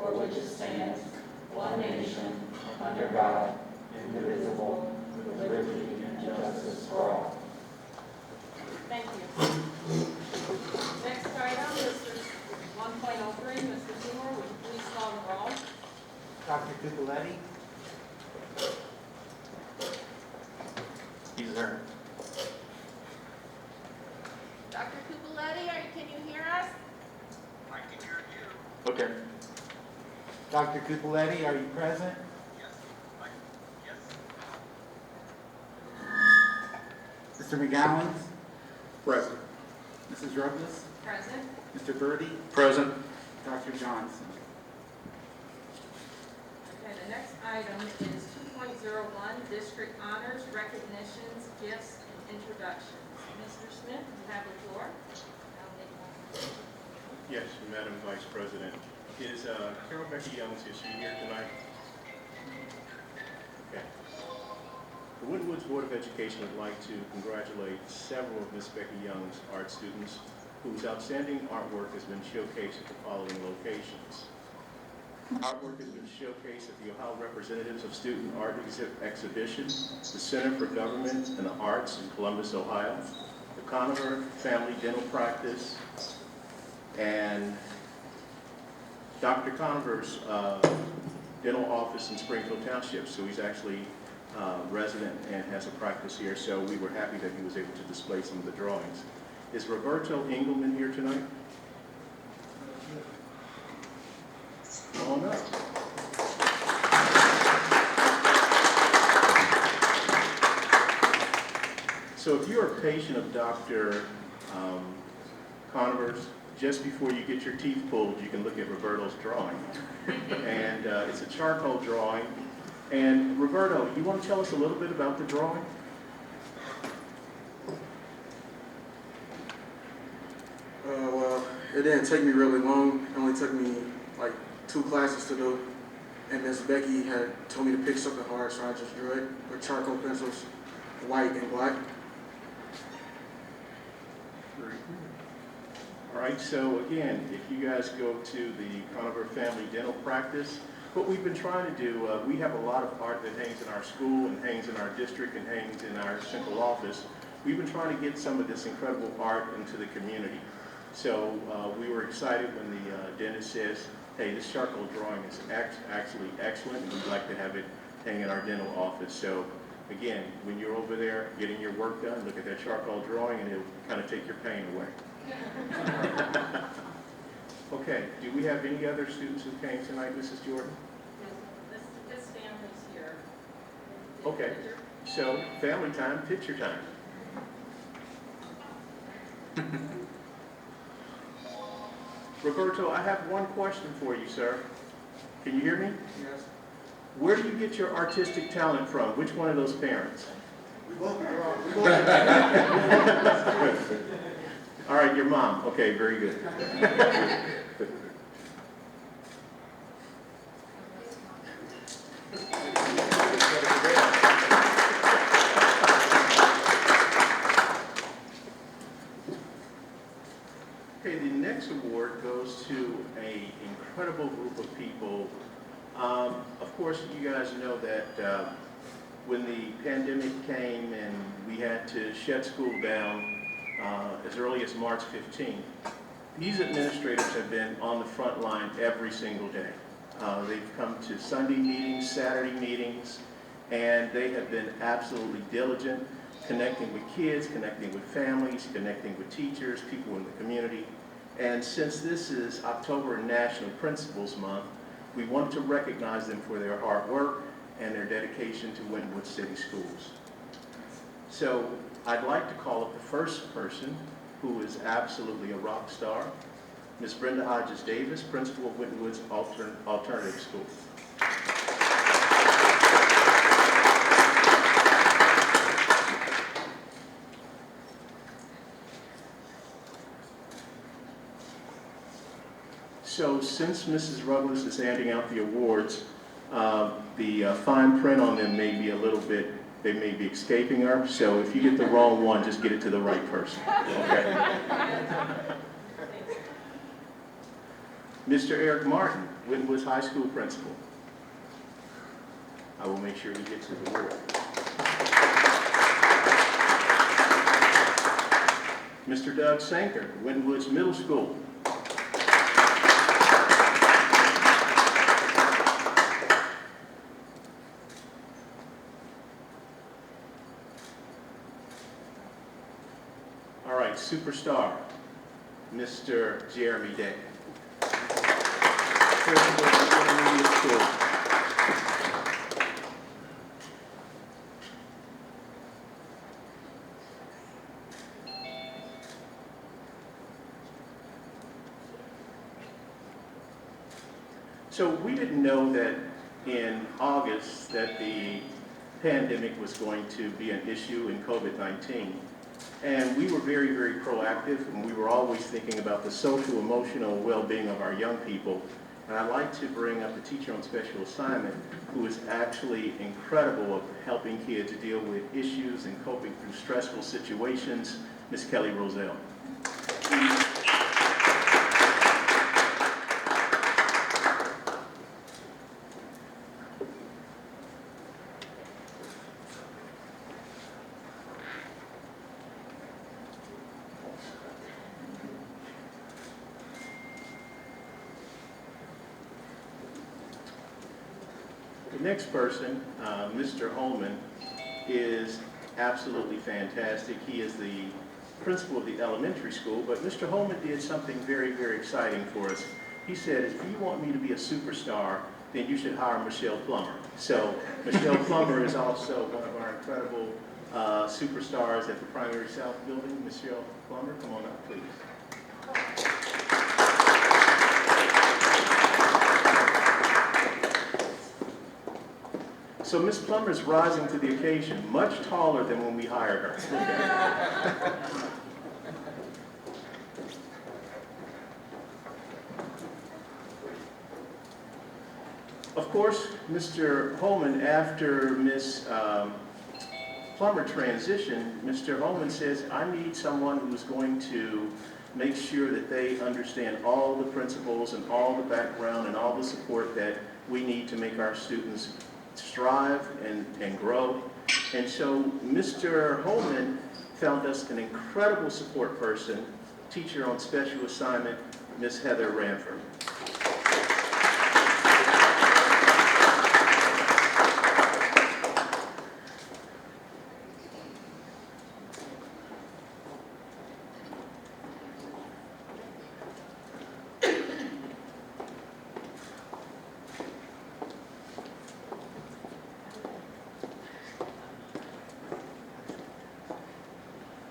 for which it stands, one nation, under God, indivisible, with liberty and justice for all. Thank you. Next item, Mr. 1.03, Mr. Seymour, would you please call the roll? Dr. Cupoletti? He's there. Dr. Cupoletti, can you hear us? I can hear you. Okay. Dr. Cupoletti, are you present? Yes. Yes. Mr. McGowan? Present. Mrs. Ruggles? Present. Mr. Birdie? Present. Dr. Johnson? Okay, the next item is 2.01, District Honors, Recognitions, Gifts, and Introductions. Mr. Smith, you have the floor. Yes, Madam Vice President. Is Carol Becky Youngs, is she here tonight? Okay. The Winton Woods Board of Education would like to congratulate several of Miss Becky Young's art students whose outstanding artwork has been showcased at the following locations. Artwork has been showcased at the Ohio Representatives of Student Art Exhibition, the Center for Government and the Arts in Columbus, Ohio, the Conover Family Dental Practice, and Dr. Conover's dental office in Springfield Township. So he's actually resident and has a practice here, so we were happy that he was able to display some of the drawings. Is Roberto Engelman here tonight? Come on up. So if you're a patient of Dr. Conover's, just before you get your teeth pulled, you can look at Roberto's drawing. And it's a charcoal drawing. And Roberto, you want to tell us a little bit about the drawing? Well, it didn't take me really long. It only took me like 2 classes to do. And Miss Becky had told me to pick something hard, so I just drew it with charcoal pencils, white and black. Very good. All right, so again, if you guys go to the Conover Family Dental Practice, what we've been trying to do, we have a lot of art that hangs in our school and hangs in our district and hangs in our central office. We've been trying to get some of this incredible art into the community. So we were excited when the dentist says, hey, this charcoal drawing is actually excellent, and we'd like to have it hang in our dental office. So again, when you're over there getting your work done, look at that charcoal drawing and it'll kind of take your pain away. Okay, do we have any other students who came tonight, Mrs. Jordan? This family's here. Okay, so family time, picture time. Roberto, I have one question for you, sir. Can you hear me? Yes. Where do you get your artistic talent from? Which one of those parents? We both All right, your mom. Okay, very good. Okay, the next award goes to an incredible group of people. Of course, you guys know that when the pandemic came and we had to shut school down as early as March 15th, these administrators have been on the front line every single day. They've come to Sunday meetings, Saturday meetings, and they have been absolutely diligent, connecting with kids, connecting with families, connecting with teachers, people in the community. And since this is October National Principals Month, we want to recognize them for their hard work and their dedication to Winton City Schools. So I'd like to call up the first person who is absolutely a rock star, Ms. Brenda Hodges Davis, Principal of Winton Woods Alternative School. So since Mrs. Ruggles is handing out the awards, the fine print on them may be a little bit, they may be escaping her. So if you get the wrong one, just get it to the right person, okay? Mr. Eric Martin, Winton High School principal. I will make sure he gets his award. Mr. Doug Sanker, Winton Middle School. All right, superstar, Mr. Jeremy Day. Principal of Intermediate School. So we didn't know that in August that the pandemic was going to be an issue in COVID-19. And we were very, very proactive, and we were always thinking about the social, emotional well-being of our young people. And I'd like to bring up the teacher on special assignment, who is actually incredible at helping kids deal with issues and coping through stressful situations, Ms. Kelly Roselle. The next person, Mr. Holman, is absolutely fantastic. He is the principal of the elementary school, but Mr. Holman did something very, very exciting for us. He said, if you want me to be a superstar, then you should hire Michelle Plummer. So Michelle Plummer is also one of our incredible superstars at the Primary South building. Michelle Plummer, come on up, please. So Ms. Plummer is rising to the occasion, much taller than when we hired her. Of course, Mr. Holman, after Ms. Plummer transitioned, Mr. Holman says, I need someone who's going to make sure that they understand all the principles and all the background and all the support that we need to make our students strive and grow. And so Mr. Holman found us an incredible support person, teacher on special assignment, Ms. Heather Ranford.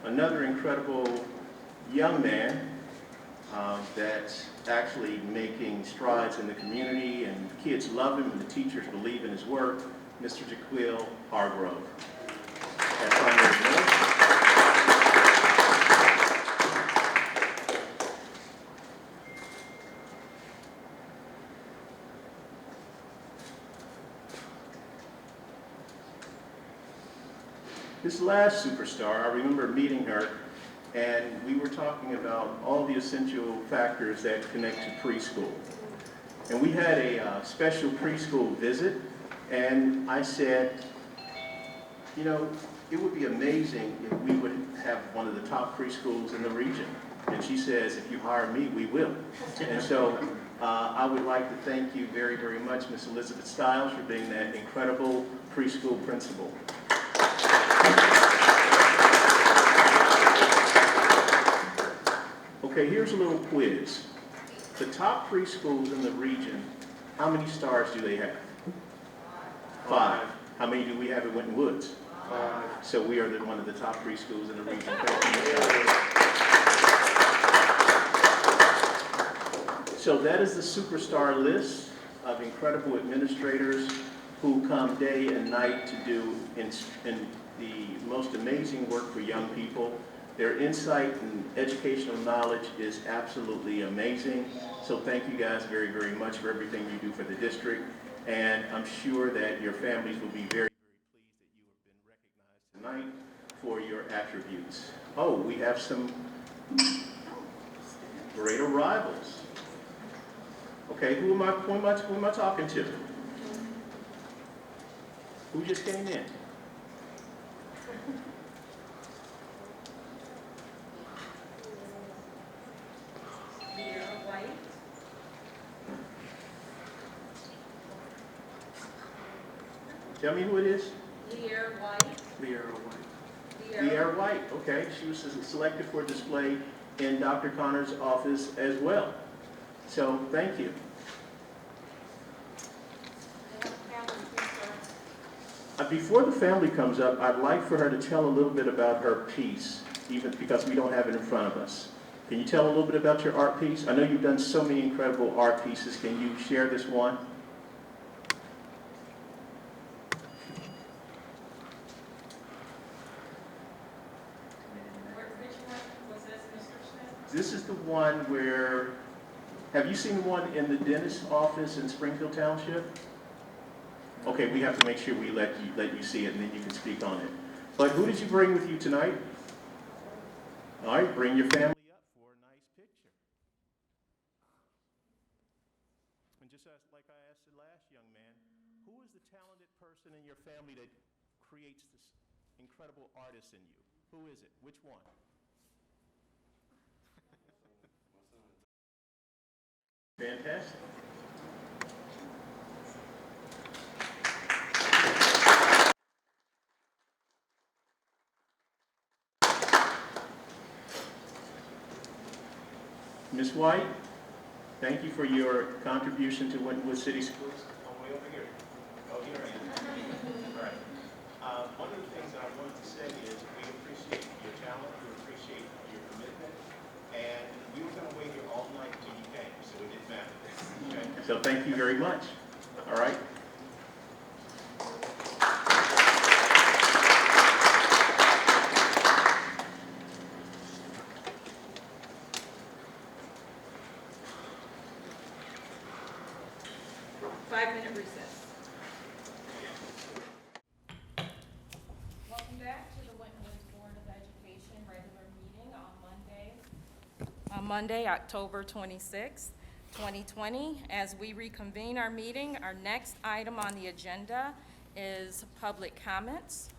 Another incredible young man that's actually making strides in the community, and kids love him and the teachers believe in his work, Mr. Jaquil Hargrove. At Primary North. This last superstar, I remember meeting her, and we were talking about all the essential factors that connect to preschool. And we had a special preschool visit, and I said, you know, it would be amazing if we would have one of the top preschools in the region. And she says, if you hire me, we will. And so I would like to thank you very, very much, Ms. Elizabeth Stiles, for being that incredible preschool principal. Okay, here's a little quiz. The top preschools in the region, how many stars do they have? 5. How many do we have at Winton Woods? 5. So we are one of the top preschools in the region. So that is the superstar list of incredible administrators who come day and night to do in the most amazing work for young people. Their insight and educational knowledge is absolutely amazing. So thank you guys very, very much for everything you do for the district. And I'm sure that your families will be very, very pleased that you have been recognized tonight for your attributes. Oh, we have some great arrivals. Okay, who am I talking to? Who just came in? Leah White. Tell me who it is. Leah White. Lear White. Leah White, okay. She was selected for display in Dr. Connor's office as well. So, thank you. Before the family comes up, I'd like for her to tell a little bit about her piece, even because we don't have it in front of us. Can you tell a little bit about your art piece? I know you've done so many incredible art pieces. Can you share this one? Which one was this, Mr. Smith? This is the one where, have you seen the one in the dentist's office in Springfield Township? Okay, we have to make sure we let you see it, and then you can speak on it. But who did you bring with you tonight? All right, bring your family up for a nice picture. And just like I asked the last young man, who is the talented person in your family that creates this incredible artist in you? Who is it? Which one? Fantastic. Ms. White, thank you for your contribution to Winton City Schools. Oh, way over here. Oh, here I am. All right. One of the things that I wanted to say is we appreciate your talent, we appreciate your commitment, and we were going to wait here all night until you came, so it didn't matter. Okay? So thank you very much. All right. Five-minute recess. Welcome back to the Winton Board of Education regular meeting on Monday, October 26th, 2020. As we reconvene our meeting, our next item on the agenda is public comments.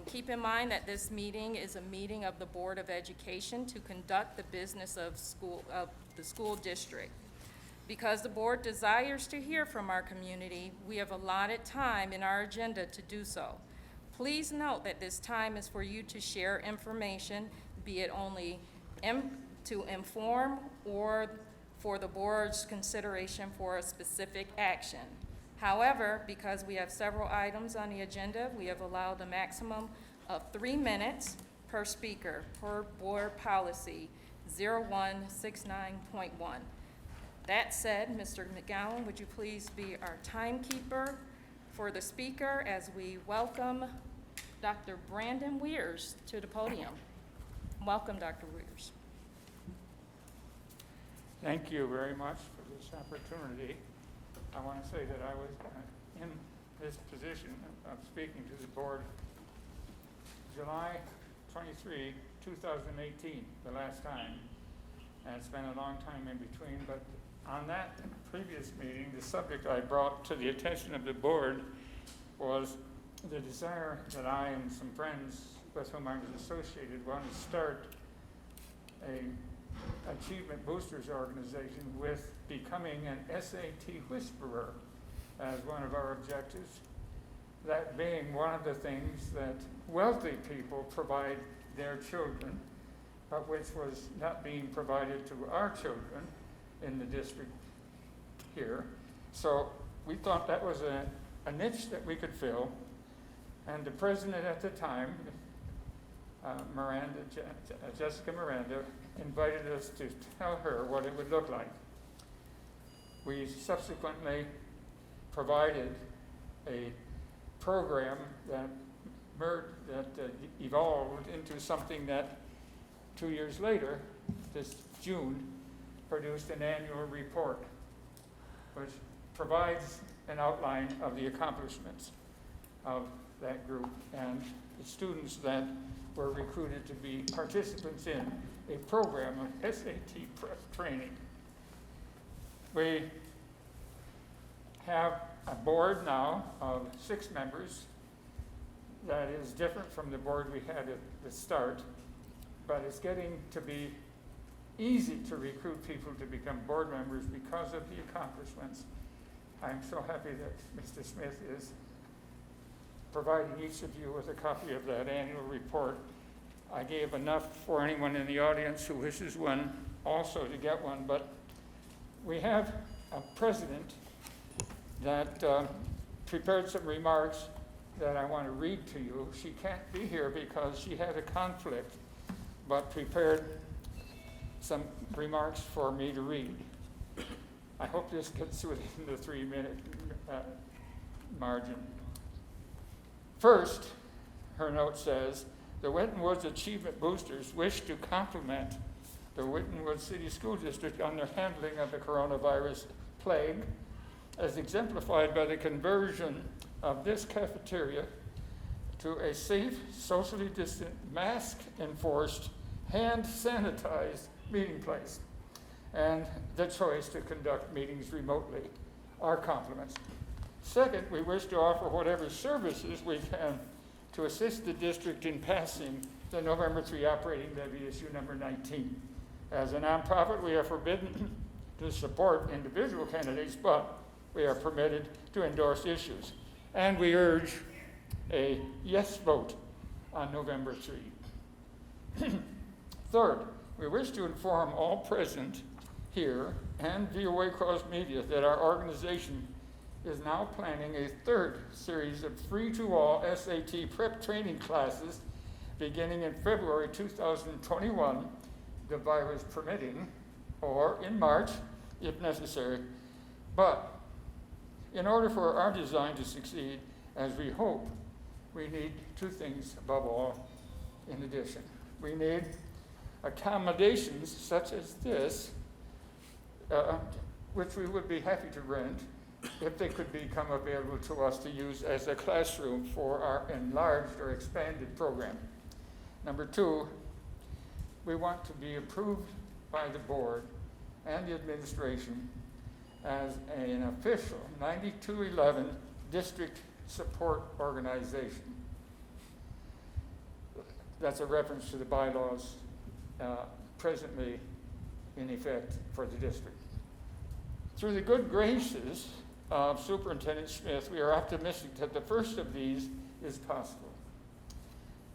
Keep in mind that this meeting is a meeting of the Board of Education to conduct the business of the school district. Because the board desires to hear from our community, we have allotted time in our agenda to do so. Please note that this time is for you to share information, be it only to inform or for the board's consideration for a specific action. However, because we have several items on the agenda, we have allowed a maximum of 3 minutes per speaker per board policy 0169.1. That said, Mr. McGowan, would you please be our timekeeper for the speaker as we welcome Dr. Brandon Weirs to the podium. Welcome, Dr. Weirs. Thank you very much for this opportunity. I want to say that I was in this position of speaking to the board July 23, 2018, the last time. And it's been a long time in between, but on that previous meeting, the subject I brought to the attention of the board was the desire that I and some friends with whom I was associated want to start a Achievement Boosters organization with becoming an SAT whisperer as one of our objectives. That being one of the things that wealthy people provide their children, but which was not being provided to our children in the district here. So we thought that was a niche that we could fill. And the president at the time, Jessica Miranda, invited us to tell her what it would look like. We subsequently provided a program that evolved into something that 2 years later, this June, produced an annual report, which provides an outline of the accomplishments of that group and the students that were recruited to be participants in a program of SAT prep training. We have a board now of 6 members that is different from the board we had at the start, but it's getting to be easy to recruit people to become board members because of the accomplishments. I'm so happy that Mr. Smith is providing each of you with a copy of that annual report. I gave enough for anyone in the audience who wishes one also to get one, but we have a president that prepared some remarks that I want to read to you. She can't be here because she had a conflict, but prepared some remarks for me to read. I hope this gets within the 3-minute margin. First, her note says, the Winton Woods Achievement Boosters wish to compliment the Winton Woods City School District on their handling of the coronavirus plague, as exemplified by the conversion of this cafeteria to a safe, socially distant, mask-enforced, hand-sanitized meeting place, and the choice to conduct meetings remotely. Our compliments. Second, we wish to offer whatever services we can to assist the district in passing the November 3 operating levy issue number 19. As a nonprofit, we are forbidden to support individual candidates, but we are permitted to endorse issues. And we urge a yes vote on November 3. Third, we wish to inform all present here and via cross media that our organization is now planning a 3rd series of free-to-all SAT prep training classes beginning in February 2021, the virus permitting, or in March if necessary. But in order for our design to succeed, as we hope, we need 2 things above all in addition. We need accommodations such as this, which we would be happy to rent if they could become available to us to use as a classroom for our enlarged or expanded program. Number 2, we want to be approved by the board and the administration as an official 9211 district support organization. That's a reference to the bylaws presently in effect for the district. Through the good graces of Superintendent Smith, we are optimistic that the first of these is possible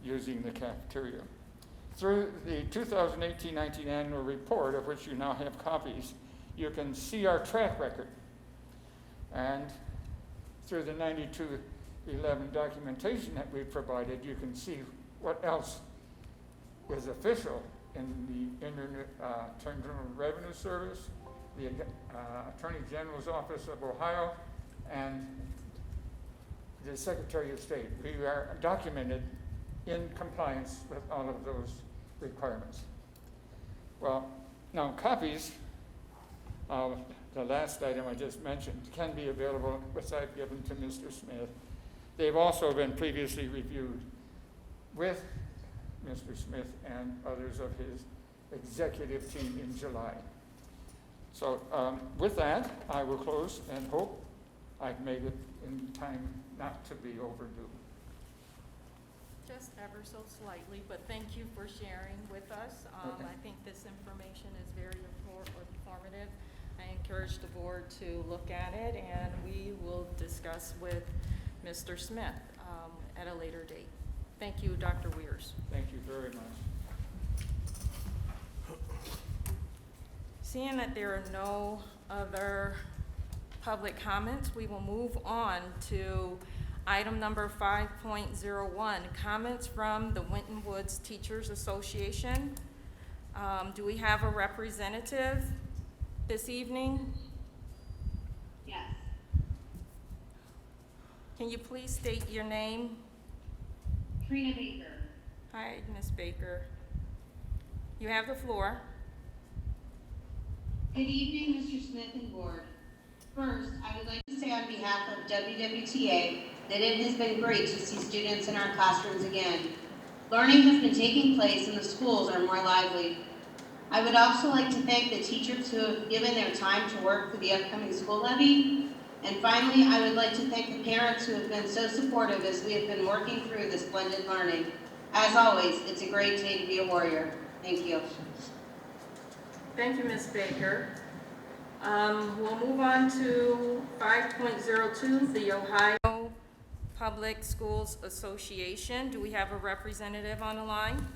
using the cafeteria. Through the 2018-19 annual report, of which you now have copies, you can see our track record. And through the 9211 documentation that we've provided, you can see what else is official in the Internal Revenue Service, the Attorney General's Office of Ohio, and the Secretary of State. We are documented in compliance with all of those requirements. Well, now copies of the last item I just mentioned can be available, which I've given to Mr. Smith. They've also been previously reviewed with Mr. Smith and others of his executive team in July. So with that, I will close and hope I've made it in time not to be overdue. Just ever so slightly, but thank you for sharing with us. Okay. I think this information is very informative. I encourage the board to look at it, and we will discuss with Mr. Smith at a later date. Thank you, Dr. Weirs. Thank you very much. Seeing that there are no other public comments, we will move on to item number 5.01, comments from the Winton Woods Teachers Association. Do we have a representative this evening? Yes. Can you please state your name? Trina Baker. Hi, Ms. Baker. You have the floor. Good evening, Mr. Smith and board. First, I would like to say on behalf of WWTA that it has been great to see students in our classrooms again. Learning has been taking place and the schools are more lively. I would also like to thank the teachers who have given their time to work for the upcoming school levy. And finally, I would like to thank the parents who have been so supportive as we have been working through this blended learning. As always, it's a great day to be a warrior. Thank you. Thank you, Ms. Baker. We'll move on to 5.02, the Ohio Public Schools Association. Do we have a representative on the line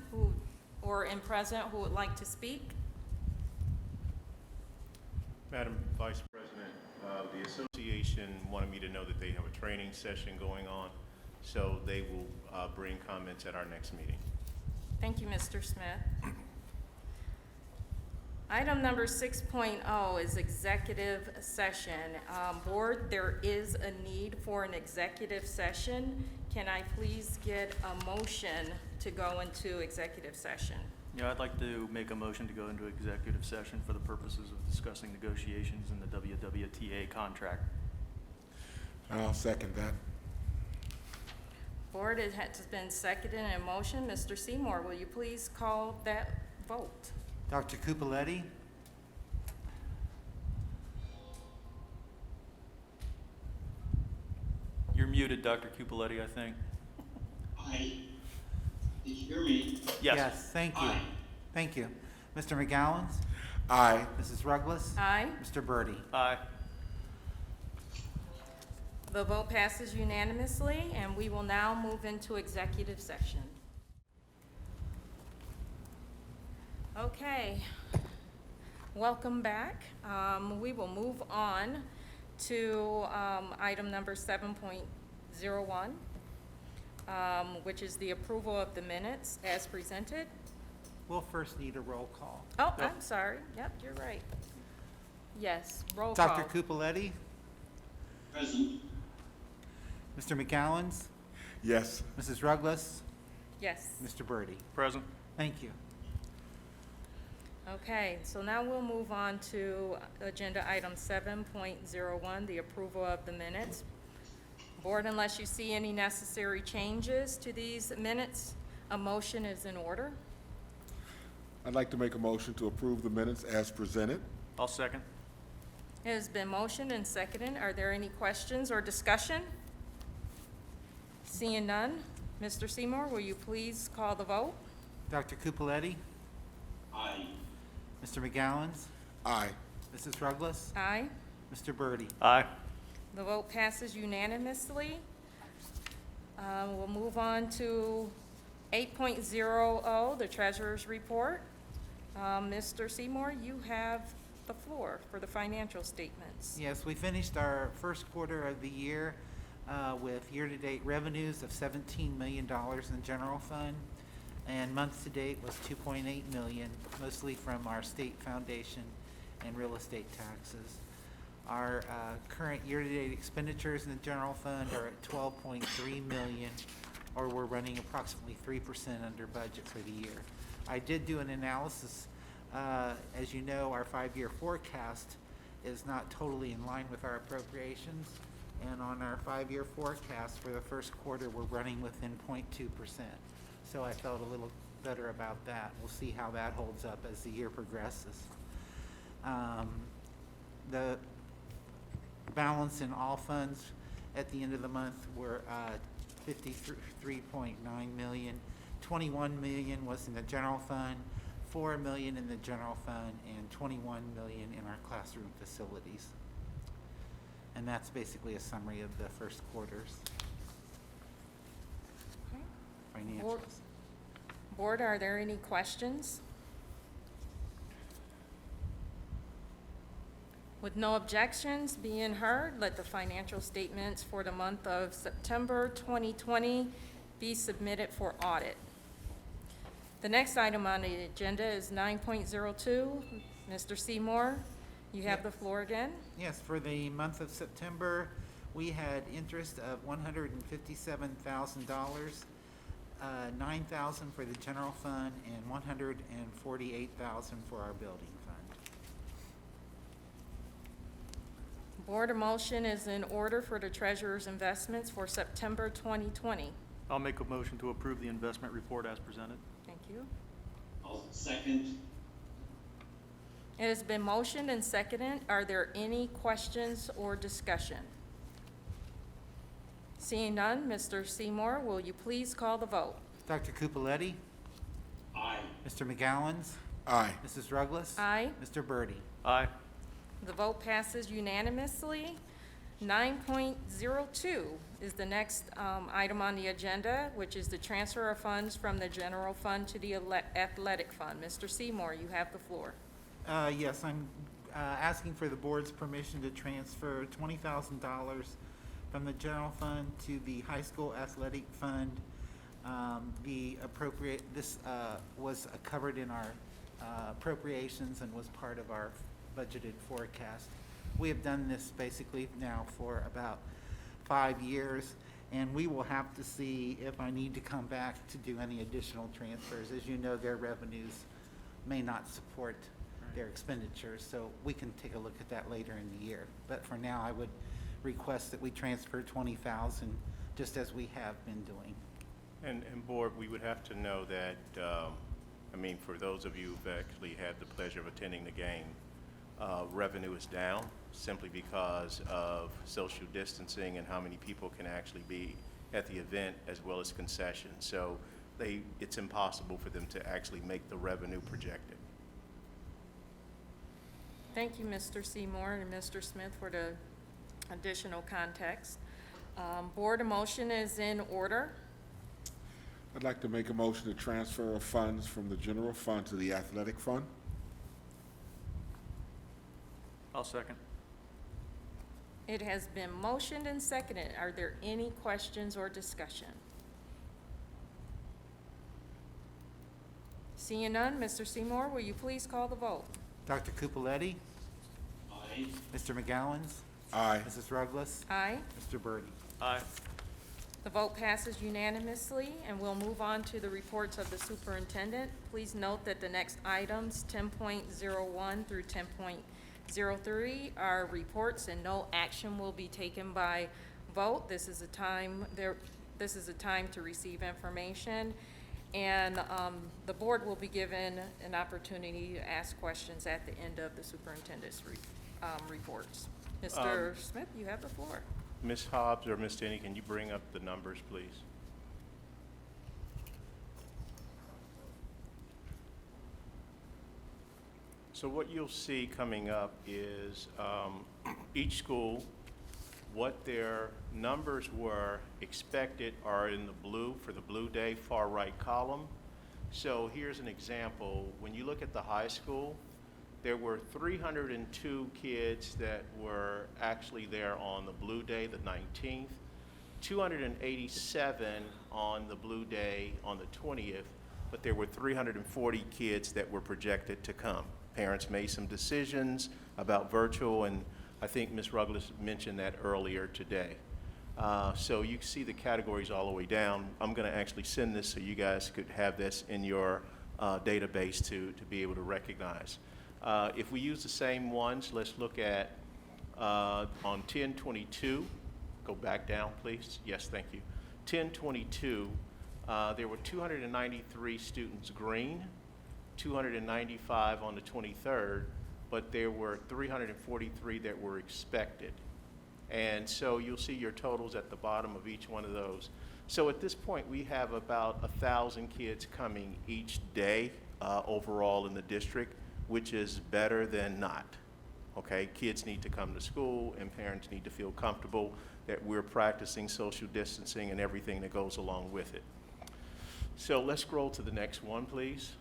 or in present who would like to speak? Madam Vice President, the association wanted me to know that they have a training session going on, so they will bring comments at our next meeting. Thank you, Mr. Smith. Item number 6.0 is executive session. Board, there is a need for an executive session. Can I please get a motion to go into executive session? Yeah, I'd like to make a motion to go into executive session for the purposes of discussing negotiations in the WWTA contract. I'll second that. Board, it has been seconded and in motion. Mr. Seymour, will you please call that vote? Dr. Cupoletti? You're muted, Dr. Cupoletti, I think. Hi. Did you hear me? Yes. Thank you. Aye. Thank you. Mr. McGowan? Aye. Mrs. Ruggles? Aye. Mr. Birdie? Aye. The vote passes unanimously, and we will now move into executive session. Okay, welcome back. We will move on to item number 7.01, which is the approval of the minutes as presented. We'll first need a roll call. Oh, I'm sorry. Yep, you're right. Yes, roll call. Dr. Cupoletti? Present. Mr. McGowan? Yes. Mrs. Ruggles? Yes. Mr. Birdie? Present. Thank you. Okay, so now we'll move on to agenda item 7.01, the approval of the minutes. Board, unless you see any necessary changes to these minutes, a motion is in order. I'd like to make a motion to approve the minutes as presented. I'll second. It has been motioned and seconded. Are there any questions or discussion? Seeing none, Mr. Seymour, will you please call the vote? Dr. Cupoletti? Aye. Mr. McGowan? Aye. Mrs. Ruggles? Aye. Mr. Birdie? Aye. The vote passes unanimously. We'll move on to 8.00, the treasurer's report. Mr. Seymour, you have the floor for the financial statements. Yes, we finished our first quarter of the year with year-to-date revenues of $17 million in general fund, and month-to-date was $2.8 million, mostly from our state foundation and real estate taxes. Our current year-to-date expenditures in the general fund are at $12.3 million, or we're running approximately 3% under budget for the year. I did do an analysis. As you know, our 5-year forecast is not totally in line with our appropriations, and on our 5-year forecast for the first quarter, we're running within 0.2%. So I felt a little better about that. We'll see how that holds up as the year progresses. The balance in all funds at the end of the month were $53.9 million. $21 million was in the general fund, $4 million in the general fund, and $21 million in our classroom facilities. And that's basically a summary of the first quarter's financials. Board, are there any questions? With no objections being heard, let the financial statements for the month of September 2020 be submitted for audit. The next item on the agenda is 9.02. Mr. Seymour, you have the floor again. Yes, for the month of September, we had interest of $157,000, $9,000 for the general fund, and $148,000 for our building fund. Board, a motion is in order for the treasurer's investments for September 2020. I'll make a motion to approve the investment report as presented. Thank you. I'll second. It has been motioned and seconded. Are there any questions or discussion? Seeing none, Mr. Seymour, will you please call the vote? Dr. Cupoletti? Aye. Mr. McGowans? Aye. Mrs. Ruggles? Aye. Mr. Birdie? Aye. The vote passes unanimously. 9.02 is the next item on the agenda, which is the transfer of funds from the general fund to the athletic fund. Mr. Seymour, you have the floor. Yes, I'm asking for the board's permission to transfer $20,000 from the general fund to the high school athletic fund. This was covered in our appropriations and was part of our budgeted forecast. We have done this basically now for about 5 years, and we will have to see if I need to come back to do any additional transfers. As you know, their revenues may not support their expenditures, so we can take a look at that later in the year. But for now, I would request that we transfer $20,000, just as we have been doing. And Board, we would have to know that, for those of you who've actually had the pleasure of attending the game, revenue is down simply because of social distancing and how many people can actually be at the event, as well as concessions. So it's impossible for them to actually make the revenue projected. Thank you, Mr. Seymour and Mr. Smith, for the additional context. Board, a motion is in order. I'd like to make a motion to transfer of funds from the general fund to the athletic fund. I'll second. It has been motioned and seconded. Are there any questions or discussion? Seeing none, Mr. Seymour, will you please call the vote? Dr. Cupoletti? Aye. Mr. McGowans? Aye. Mrs. Ruggles? Aye. Mr. Birdie? Aye. The vote passes unanimously, and we'll move on to the reports of the superintendent. Please note that the next items, 10.01 through 10.03, are reports, and no action will be taken by vote. This is a time to receive information, and the board will be given an opportunity to ask questions at the end of the superintendent's reports. Mr. Smith, you have the floor. Ms. Hobbs or Ms. Denny, can you bring up the numbers, please? So what you'll see coming up is each school, what their numbers were expected are in the blue for the blue day far right column. So here's an example. When you look at the high school, there were 302 kids that were actually there on the blue day, the 19th, 287 on the blue day on the 20th, but there were 340 kids that were projected to come. Parents made some decisions about virtual, and I think Ms. Ruggles mentioned that earlier today. So you can see the categories all the way down. I'm going to actually send this so you guys could have this in your database to be able to recognize. If we use the same ones, let's look at on 1022, go back down, please. Yes, thank you. 1022, there were 293 students green, 295 on the 23rd, but there were 343 that were expected. And so you'll see your totals at the bottom of each one of those. So at this point, we have about 1,000 kids coming each day overall in the district, which is better than not. Okay, kids need to come to school and parents need to feel comfortable that we're practicing social distancing and everything that goes along with it. So let's scroll to the next one, please.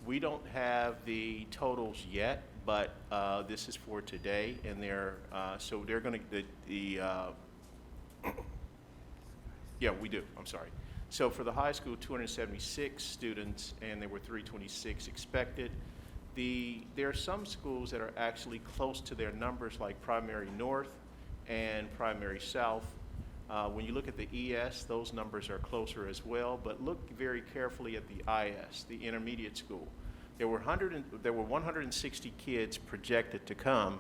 We don't have the totals yet, but this is for today, and so they're going to yeah, we do. I'm sorry. So for the high school, 276 students, and there were 326 expected. There are some schools that are actually close to their numbers, like Primary North and Primary South. When you look at the ES, those numbers are closer as well, but look very carefully at the IS, the intermediate school. There were 160 kids projected to come,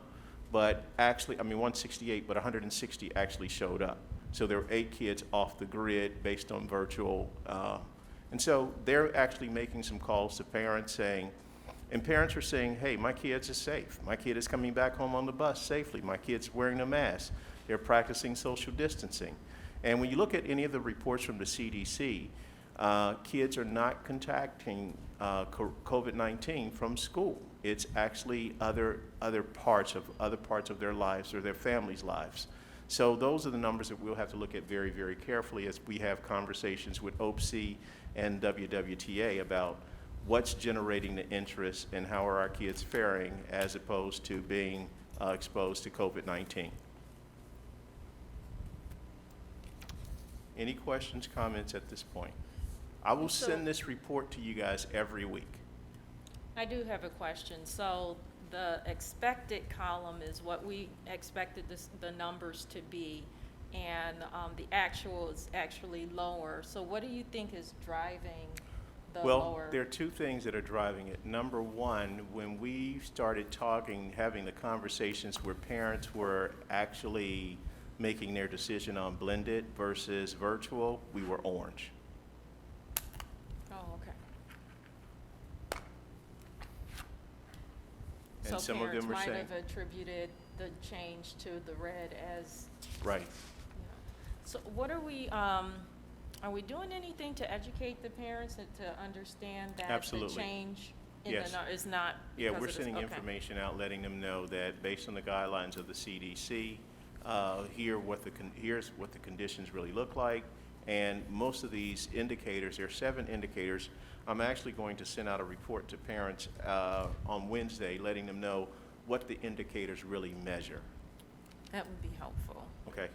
but actually, 168, but 160 actually showed up. So there were 8 kids off the grid based on virtual. And so they're actually making some calls to parents saying, And parents are saying, hey, my kids are safe. My kid is coming back home on the bus safely. My kid's wearing a mask. They're practicing social distancing. And when you look at any of the reports from the CDC, kids are not contacting COVID-19 from school. It's actually other parts of their lives or their families' lives. So those are the numbers that we'll have to look at very, very carefully as we have conversations with OPC and WWTA about what's generating the interest and how are our kids faring as opposed to being exposed to COVID-19. Any questions, comments at this point? I will send this report to you guys every week. I do have a question. So the expected column is what we expected the numbers to be, and the actual is actually lower. So what do you think is driving the lower? Well, there are two things that are driving it. Number one, when we started having the conversations where parents were actually making their decision on blended versus virtual, we were orange. Oh, okay. And So some of them were parents might saying, have attributed the change to the red as, right. you know. So what are we doing anything to educate the parents and to understand that Absolutely. the change in Yes. is not Yeah, because we're of this? sending Okay. information out, letting them know that based on the guidelines of the CDC, here's what the conditions really look like. And most of these indicators, there are 7 indicators. I'm actually going to send out a report to parents on Wednesday, letting them know what the indicators really measure. That would be helpful. Okay?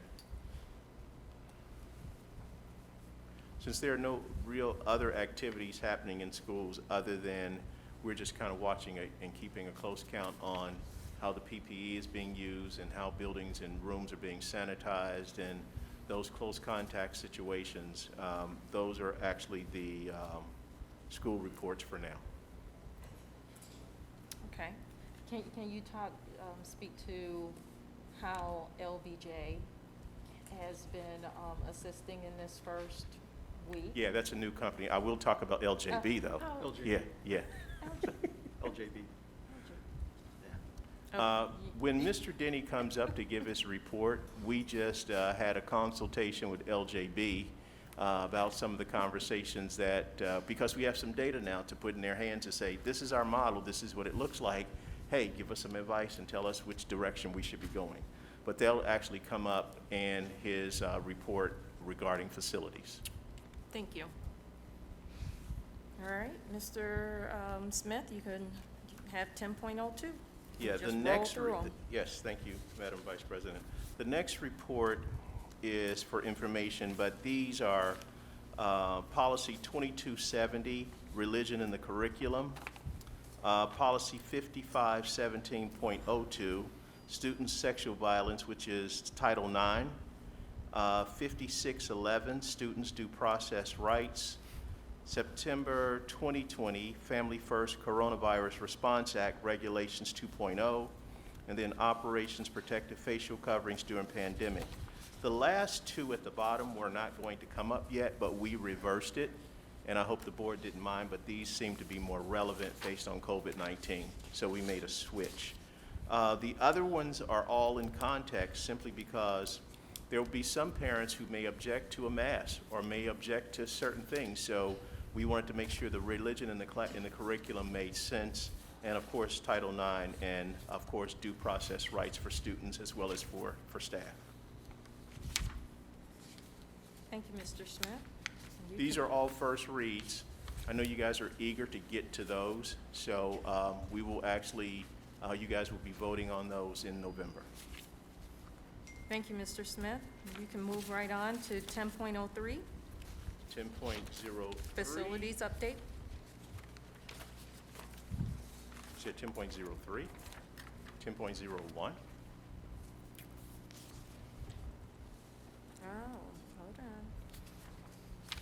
Since there are no real other activities happening in schools other than we're just kind of watching and keeping a close count on how the PPE is being used and how buildings and rooms are being sanitized and those close contact situations, those are actually the school reports for now. Okay. Can you speak to how LBJ has been assisting in this first week? Yeah, that's a new company. I will talk about LJB though. Oh. Yeah, yeah. LJB. When Mr. Denny comes up to give his report, we just had a consultation with LJB about some of the conversations that, because we have some data now to put in their hands to say, this is our model, this is what it looks like. Hey, give us some advice and tell us which direction we should be going. But they'll actually come up in his report regarding facilities. Thank you. All right, Mr. Smith, you can have 10.02. Yeah, the Just roll next, through 'em. yes, thank you, Madam Vice President. The next report is for information, but these are Policy 2270, Religion in the Curriculum, Policy 5517.02, Student Sexual Violence, which is Title IX, 5611, Students' Due Process Rights, September 2020, Family First Coronavirus Response Act Regulations 2.0, and then Operations Protective Facial Coverings During Pandemic. The last two at the bottom were not going to come up yet, but we reversed it, and I hope the board didn't mind, but these seem to be more relevant based on COVID-19, so we made a switch. The other ones are all in context simply because there will be some parents who may object to a mask or may object to certain things, so we wanted to make sure the religion in the curriculum made sense, and of course Title IX, and of course due process rights for students as well as for staff. Thank you, Mr. Smith. These are all first reads. I know you guys are eager to get to those, so we will actually, you guys will be voting on those in November. Thank you, Mr. Smith. You can move right on to 10.03, 10.03. facilities update. You said 10.03? 10.01? Oh, hold on.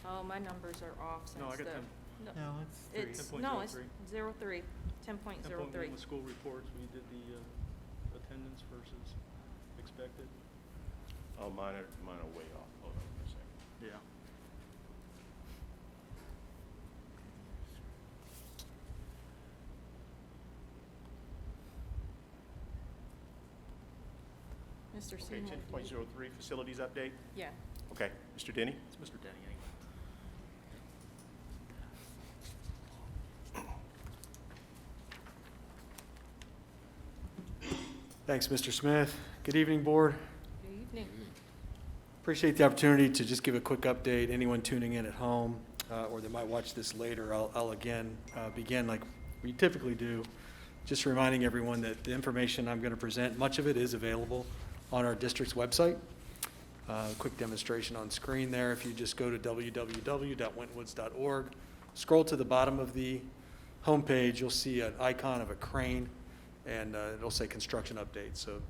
Oh, my numbers are off since No, I got the. 10. No, No, it's 3. no, it's 10.03. 03, 10.03. With school reports, we did the attendance versus expected. Oh, mine are way off. Hold on a second. Yeah. Mr. Okay, Seymour. 10.03, facilities update. Yeah. Okay, Mr. Denny? It's Mr. Denny anyway. Thanks, Mr. Smith. Good evening, Board. Good evening. Appreciate the opportunity to just give a quick update. Anyone tuning in at home or that might watch this later, I'll again begin like we typically do, just reminding everyone that the information I'm going to present, much of it is available on our district's website. Quick demonstration on screen there. If you just go to www.wentwoods.org, scroll to the bottom of the homepage, you'll see an icon of a crane, and it'll say construction update. So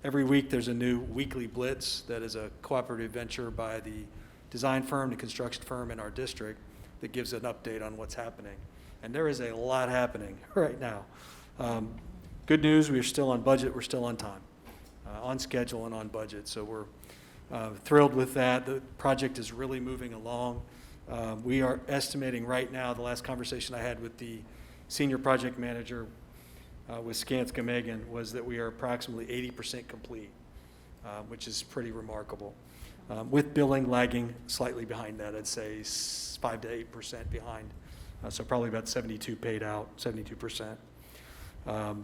every week there's a new weekly blitz that is a cooperative venture by the design firm, the construction firm in our district that gives an update on what's happening. And there is a lot happening right now. Good news, we're still on budget, we're still on time, on schedule and on budget. So we're thrilled with that. The project is really moving along. We are estimating right now, the last conversation I had with the senior project manager with Skanska Megan was that we are approximately 80% complete, which is pretty remarkable. With billing lagging slightly behind that, I'd say 5 to 8% behind. So probably about 72 paid out, 72%. A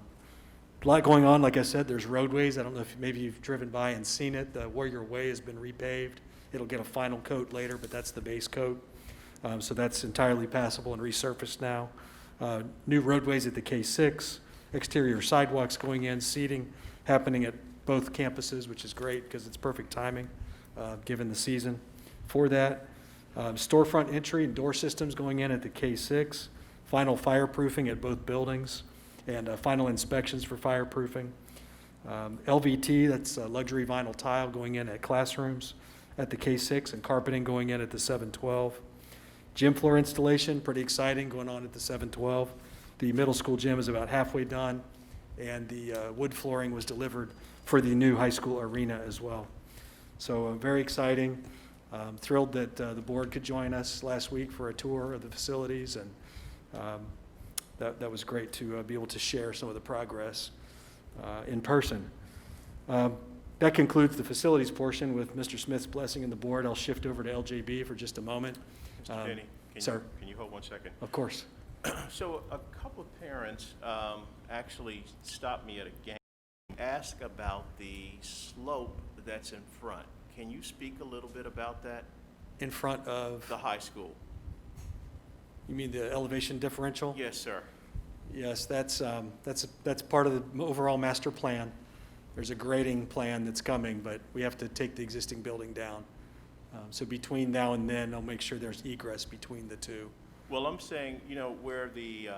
lot going on, like I said, there's roadways. I don't know if maybe you've driven by and seen it. The Warrior Way has been repaved. It'll get a final coat later, but that's the base coat. So that's entirely passable and resurfaced now. New roadways at the K6, exterior sidewalks going in, seating happening at both campuses, which is great because it's perfect timing given the season for that. Storefront entry and door systems going in at the K6, final fireproofing at both buildings, and final inspections for fireproofing. LVT, that's luxury vinyl tile going in at classrooms at the K6, and carpeting going in at the 712. Gym floor installation, pretty exciting, going on at the 712. The middle school gym is about halfway done, and the wood flooring was delivered for the new high school arena as well. So very exciting. Thrilled that the board could join us last week for a tour of the facilities, and that was great to be able to share some of the progress in person. That concludes the facilities portion. With Mr. Smith's blessing and the board, I'll shift over to LJB for just a moment. Mr. Denny, sir. Can you hold 1 second? Of course. So a couple of parents actually stopped me at a game, asked about the slope that's in front. Can you speak a little bit about that? In front of? The high school. You mean the elevation differential? Yes, sir. Yes, that's part of the overall master plan. There's a grading plan that's coming, but we have to take the existing building down. So between now and then, I'll make sure there's egress between the two. Well, I'm saying, you know, where the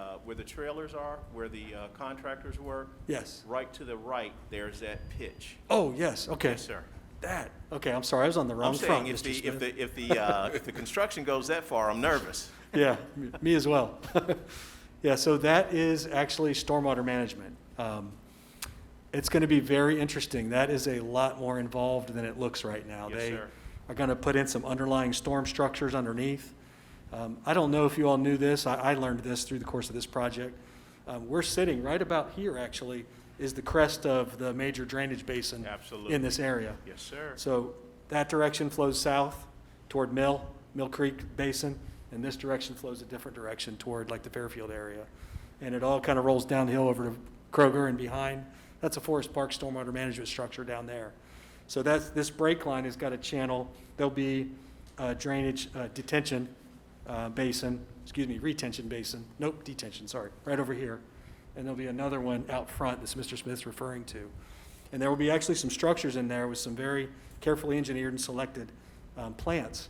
trailers are, where the contractors work. Yes. Right to the right, there's that pitch. Oh, yes, okay. Yes, sir. That, okay, I'm sorry, I was on the wrong front, I'm Mr. saying Smith. if the construction goes that far, I'm nervous. Yeah, me as well. Yeah, so that is actually stormwater management. It's going to be very interesting. That is a lot more involved than it looks right now. Yes, they sir. are going to put in some underlying storm structures underneath. I don't know if you all knew this. I learned this through the course of this project. We're sitting right about here, actually, is the crest of the major drainage basin. Absolutely. In this area. Yes, sir. So that direction flows south toward Mill Creek Basin, and this direction flows a different direction toward like the Fairfield area. And it all kind of rolls downhill over to Kroger and behind. That's a Forest Park stormwater management structure down there. So this break line has got a channel. There'll be a drainage retention basin, right over here. And there'll be another one out front that Mr. Smith's referring to. And there will be actually some structures in there with some very carefully engineered and selected plants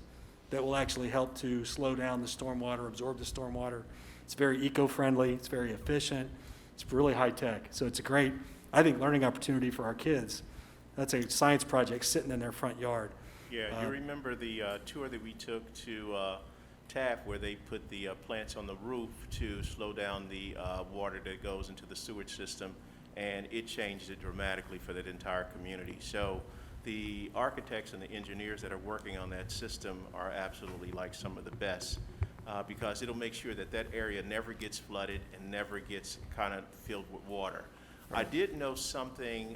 that will actually help to slow down the stormwater, absorb the stormwater. It's very eco-friendly, it's very efficient, it's really high-tech. So it's a great, I think, learning opportunity for our kids. That's a science project sitting in their front yard. Yeah, you remember the tour that we took to Taft where they put the plants on the roof to slow down the water that goes into the sewage system, and it changed it dramatically for that entire community. So the architects and the engineers that are working on that system are absolutely like some of the best because it'll make sure that that area never gets flooded and never gets kind of filled with water. Right. I did know something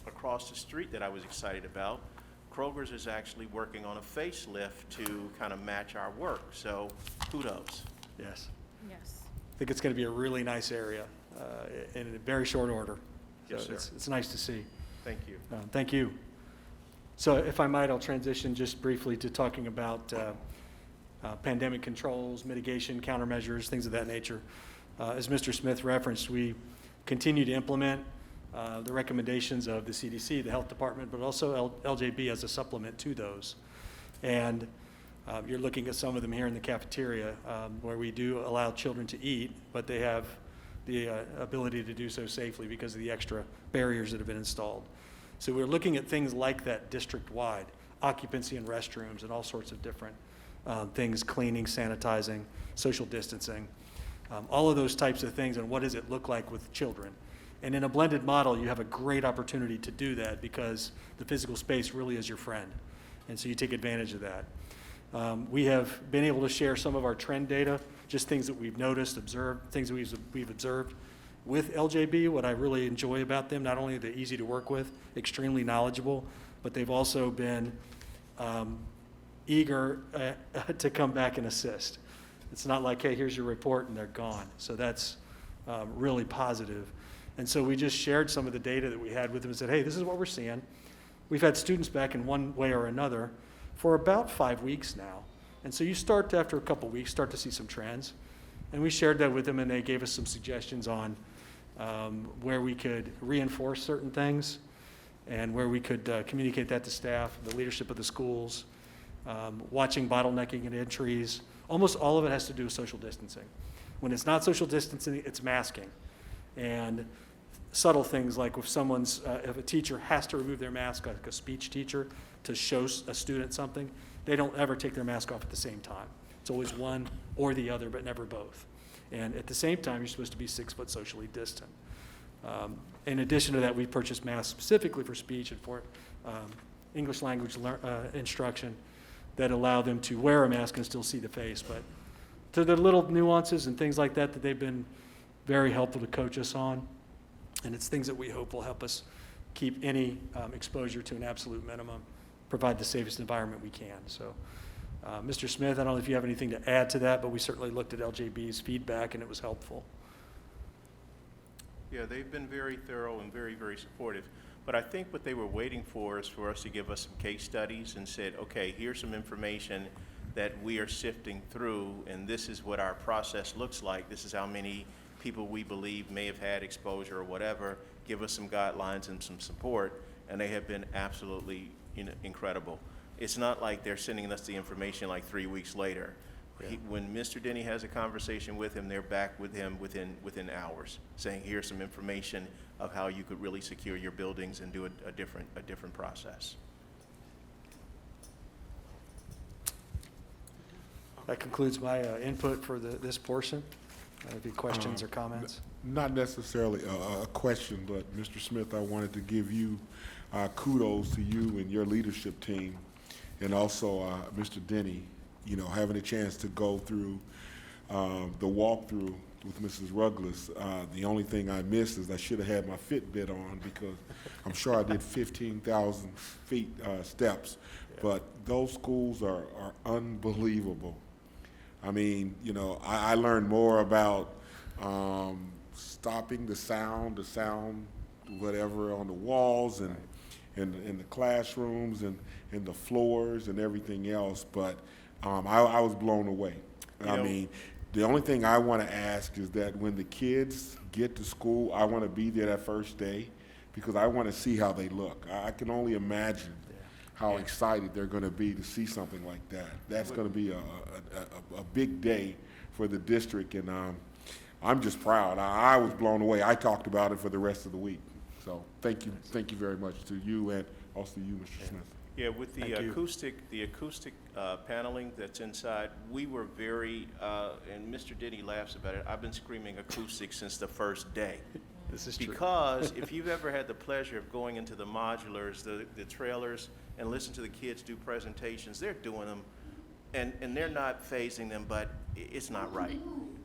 across the street that I was excited about. Kroger's is actually working on a facelift to kind of match our work, so kudos. Yes. Yes. I think it's going to be a really nice area in a very short order. Yes, So sir. it's nice to see. Thank you. Thank you. So if I might, I'll transition just briefly to talking about pandemic controls, mitigation, countermeasures, things of that nature. As Mr. Smith referenced, we continue to implement the recommendations of the CDC, the Health Department, but also LJB as a supplement to those. And you're looking at some of them here in the cafeteria where we do allow children to eat, but they have the ability to do so safely because of the extra barriers that have been installed. So we're looking at things like that district-wide, occupancy in restrooms and all sorts of different things, cleaning, sanitizing, social distancing, all of those types of things, and what does it look like with children. And in a blended model, you have a great opportunity to do that because the physical space really is your friend. And so you take advantage of that. We have been able to share some of our trend data, just things that we've noticed, observed, things that we've observed with LJB. What I really enjoy about them, not only are they easy to work with, extremely knowledgeable, but they've also been eager to come back and assist. It's not like, hey, here's your report and they're gone. So that's really positive. And so we just shared some of the data that we had with them and said, hey, this is what we're seeing. We've had students back in one way or another for about 5 weeks now. And so you start to, after a couple weeks, start to see some trends. And we shared that with them, and they gave us some suggestions on where we could reinforce certain things and where we could communicate that to staff, the leadership of the schools, watching bottlenecking at entries. Almost all of it has to do with social distancing. When it's not social distancing, it's masking. And subtle things like if if a teacher has to remove their mask, like a speech teacher, to show a student something, they don't ever take their mask off at the same time. It's always one or the other, but never both. And at the same time, you're supposed to be 6 foot socially distant. In addition to that, we purchased masks specifically for speech and for English language instruction that allow them to wear a mask and still see the face. But to the little nuances and things like that they've been very helpful to coach us on. And it's things that we hope will help us keep any exposure to an absolute minimum, provide the safest environment we can. So, Mr. Smith, I don't know if you have anything to add to that, but we certainly looked at LJB's feedback and it was helpful. Yeah, they've been very thorough and very, very supportive. But I think what they were waiting for is for us to give us some case studies and said, okay, here's some information that we are sifting through, and this is what our process looks like. This is how many people we believe may have had exposure or whatever. Give us some guidelines and some support, and they have been absolutely incredible. It's not like they're sending us the information like 3 weeks later. Yeah. When Mr. Denny has a conversation with him, they're back with him within hours, saying here's some information of how you could really secure your buildings and do a different process. That concludes my input for this portion. Any questions or comments? Not necessarily a question, but Mr. Smith, I wanted to give you kudos to you and your leadership team, and also Mr. Denny, having a chance to go through the walkthrough with Mrs. Ruggles. The only thing I missed is I should have had my Fitbit on because I'm sure I did 15,000 feet steps, but those schools are unbelievable. I mean, I learned more about stopping the sound whatever on the walls and in the classrooms and in the floors and everything else, but I was blown away. I mean, the only thing I want to ask is that when the kids get to school, I want to be there that first day because I want to see how they look. I can only imagine how excited they're going to be to see something like that. That's going to be a big day for the district, and I'm just proud. I was blown away. I talked about it for the rest of the week. So thank you very much to you and also you, Mr. Smith. Yeah, with the acoustic paneling that's inside, we were very, and Mr. Diddy laughs about it, I've been screaming acoustic since the first day. This is true. Because if you've ever had the pleasure of going into the modulars, the trailers, and listen to the kids do presentations, they're doing them, and they're not phasing them, but it's not right.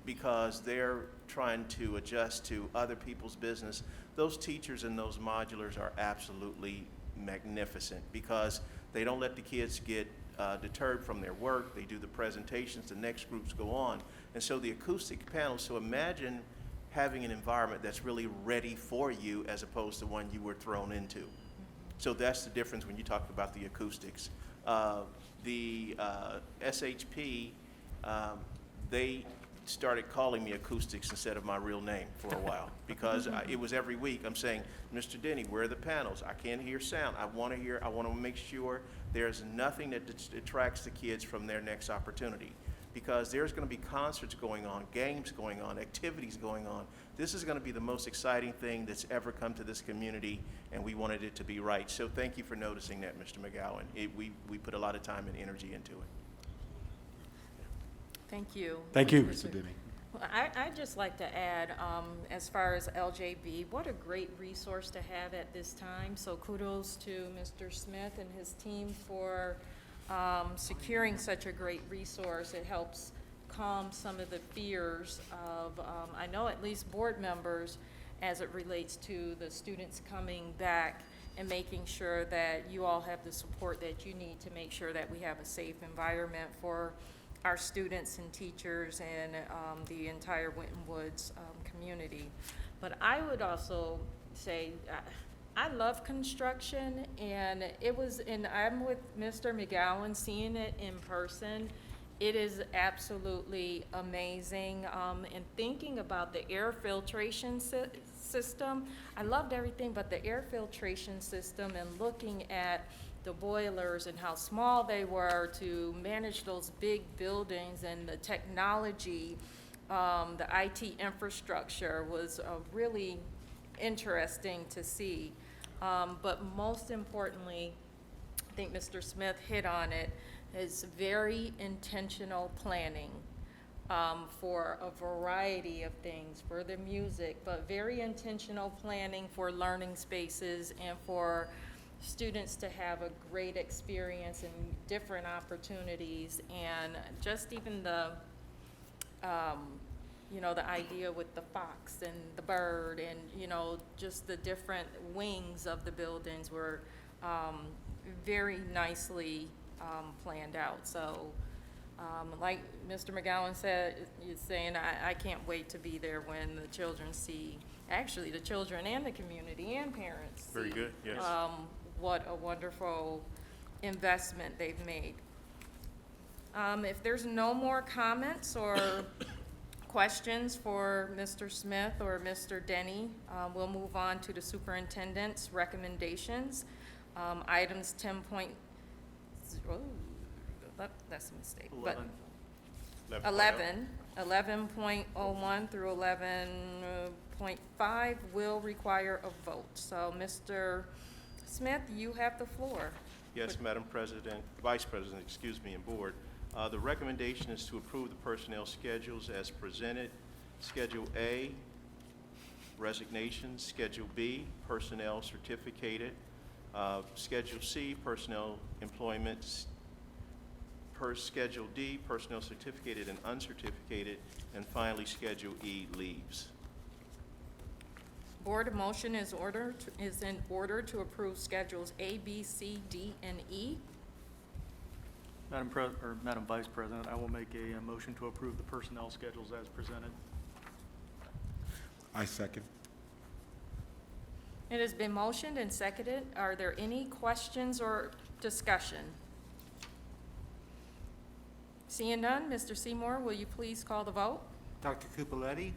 because they're trying to adjust to other people's business. Those teachers in those modulars are absolutely magnificent because they don't let the kids get deterred from their work. They do the presentations, the next groups go on. And so the acoustic panels, so imagine having an environment that's really ready for you as opposed to one you were thrown into. So that's the difference when you talk about the acoustics. The SHP, they started calling me acoustics instead of my real name for a while because it was every week I'm saying, Mr. Denny, where are the panels? I can't hear sound. I want to make sure there's nothing that detracts the kids from their next opportunity, because there's going to be concerts going on, games going on, activities going on. This is going to be the most exciting thing that's ever come to this community, and we wanted it to be right. So thank you for noticing that, Mr. McGowan. We put a lot of time and energy into it. Thank you. Thank you. Mr. Denny. Well, I'd just like to add, as far as LJB, what a great resource to have at this time. So kudos to Mr. Smith and his team for securing such a great resource. It helps calm some of the fears of, I know at least board members, as it relates to the students coming back and making sure that you all have the support that you need to make sure that we have a safe environment for our students and teachers and the entire Winton Woods community. But I would also say, I love construction, and I'm with Mr. McGowan, seeing it in person. It is absolutely amazing. And thinking about the air filtration system, I loved everything but the air filtration system, and looking at the boilers and how small they were to manage those big buildings, and the technology, the IT infrastructure was really interesting to see. But most importantly, I think Mr. Smith hit on it, is very intentional planning for a variety of things, for the music, but very intentional planning for learning spaces and for students to have a great experience and different opportunities. And just even the, the idea with the fox and the bird and, just the different wings of the buildings were very nicely planned out. So like Mr. McGowan said, he's saying, I can't wait to be there when the children see, actually the children and the community and parents see. Very good, yes. What a wonderful investment they've made. If there's no more comments or questions for Mr. Smith or Mr. Denny, we'll move on to the superintendent's recommendations. Items 10 point, that's a mistake. 11.01 through 11.5 will require a vote. So Mr. Smith, you have the floor. Yes, Madam President, Vice President, and Board. The recommendation is to approve the personnel schedules as presented. Schedule A, resignations. Schedule B, personnel certificated. Schedule C, personnel employments. Schedule D, personnel certificated and uncertificated. And finally, Schedule E, leaves. Board motion is in order to approve schedules A, B, C, D, and E. Madam Vice President, I will make a motion to approve the personnel schedules as presented. I second. It has been motioned and seconded. Are there any questions or discussion? Seeing none, Mr. Seymour, will you please call the vote? Dr. Cupoletti?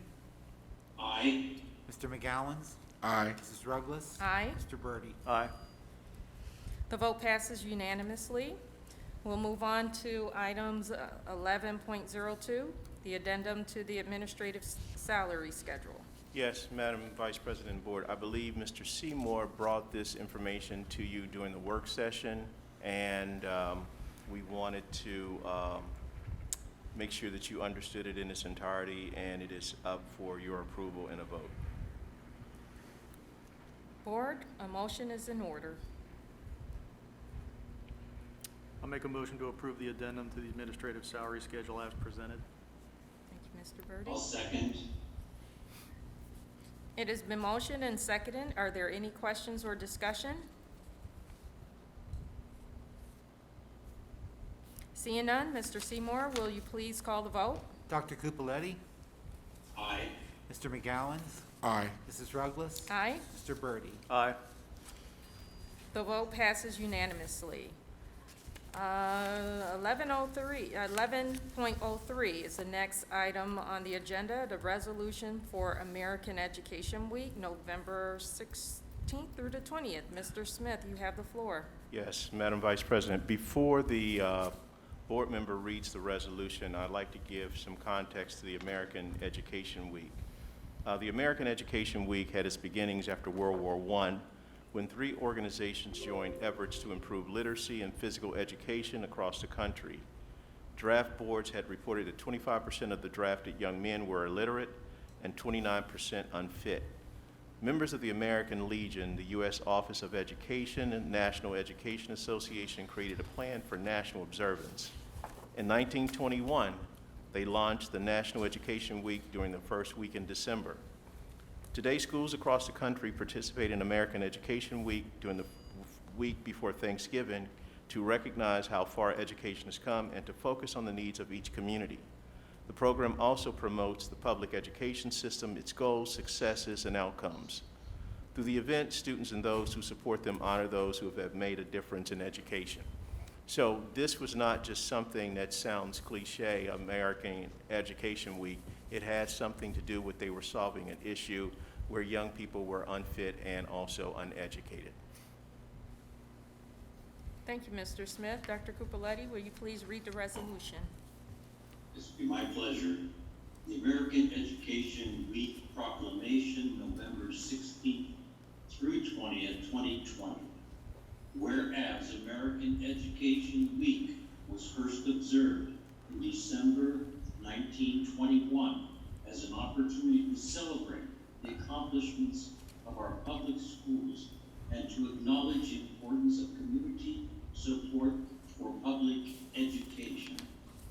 Aye. Mr. McGowan's? Aye. Mrs. Ruggles? Aye. Mr. Birdie? Aye. The vote passes unanimously. We'll move on to items 11.02, the addendum to the administrative salary schedule. Yes, Madam Vice President and Board, I believe Mr. Seymour brought this information to you during the work session, and we wanted to make sure that you understood it in its entirety, and it is up for your approval and a vote. Board, a motion is in order. I'll make a motion to approve the addendum to the administrative salary schedule as presented. Thank you, Mr. Birdie? I'll second. It has been motioned and seconded. Are there any questions or discussion? Seeing none, Mr. Seymour, will you please call the vote? Dr. Cupoletti? Aye. Mr. McGowan? Aye. Mrs. Ruggles? Aye. Mr. Birdie? Aye. The vote passes unanimously. 11.03 is the next item on the agenda, the resolution for American Education Week, November 16th through the 20th. Mr. Smith, you have the floor. Yes, Madam Vice President, before the board member reads the resolution, I'd like to give some context to the American Education Week. The American Education Week had its beginnings after World War I, when 3 organizations joined efforts to improve literacy and physical education across the country. Draft boards had reported that 25% of the drafted young men were illiterate and 29% unfit. Members of the American Legion, the U.S. Office of Education and National Education Association created a plan for national observance. In 1921, they launched the National Education Week during the first week in December. Today, schools across the country participate in American Education Week during the week before Thanksgiving to recognize how far education has come and to focus on the needs of each community. The program also promotes the public education system, its goals, successes, and outcomes. Through the event, students and those who support them honor those who have made a difference in education. So this was not just something that sounds cliche, American Education Week. It had something to do with they were solving an issue where young people were unfit and also uneducated. Thank you, Mr. Smith. Dr. Cupoletti, will you please read the resolution? This will be my pleasure. The American Education Week Proclamation, November 16th through 20th, 2020. Whereas American Education Week was first observed in December 1921 as an opportunity to celebrate the accomplishments of our public schools and to acknowledge the importance of community support for public education.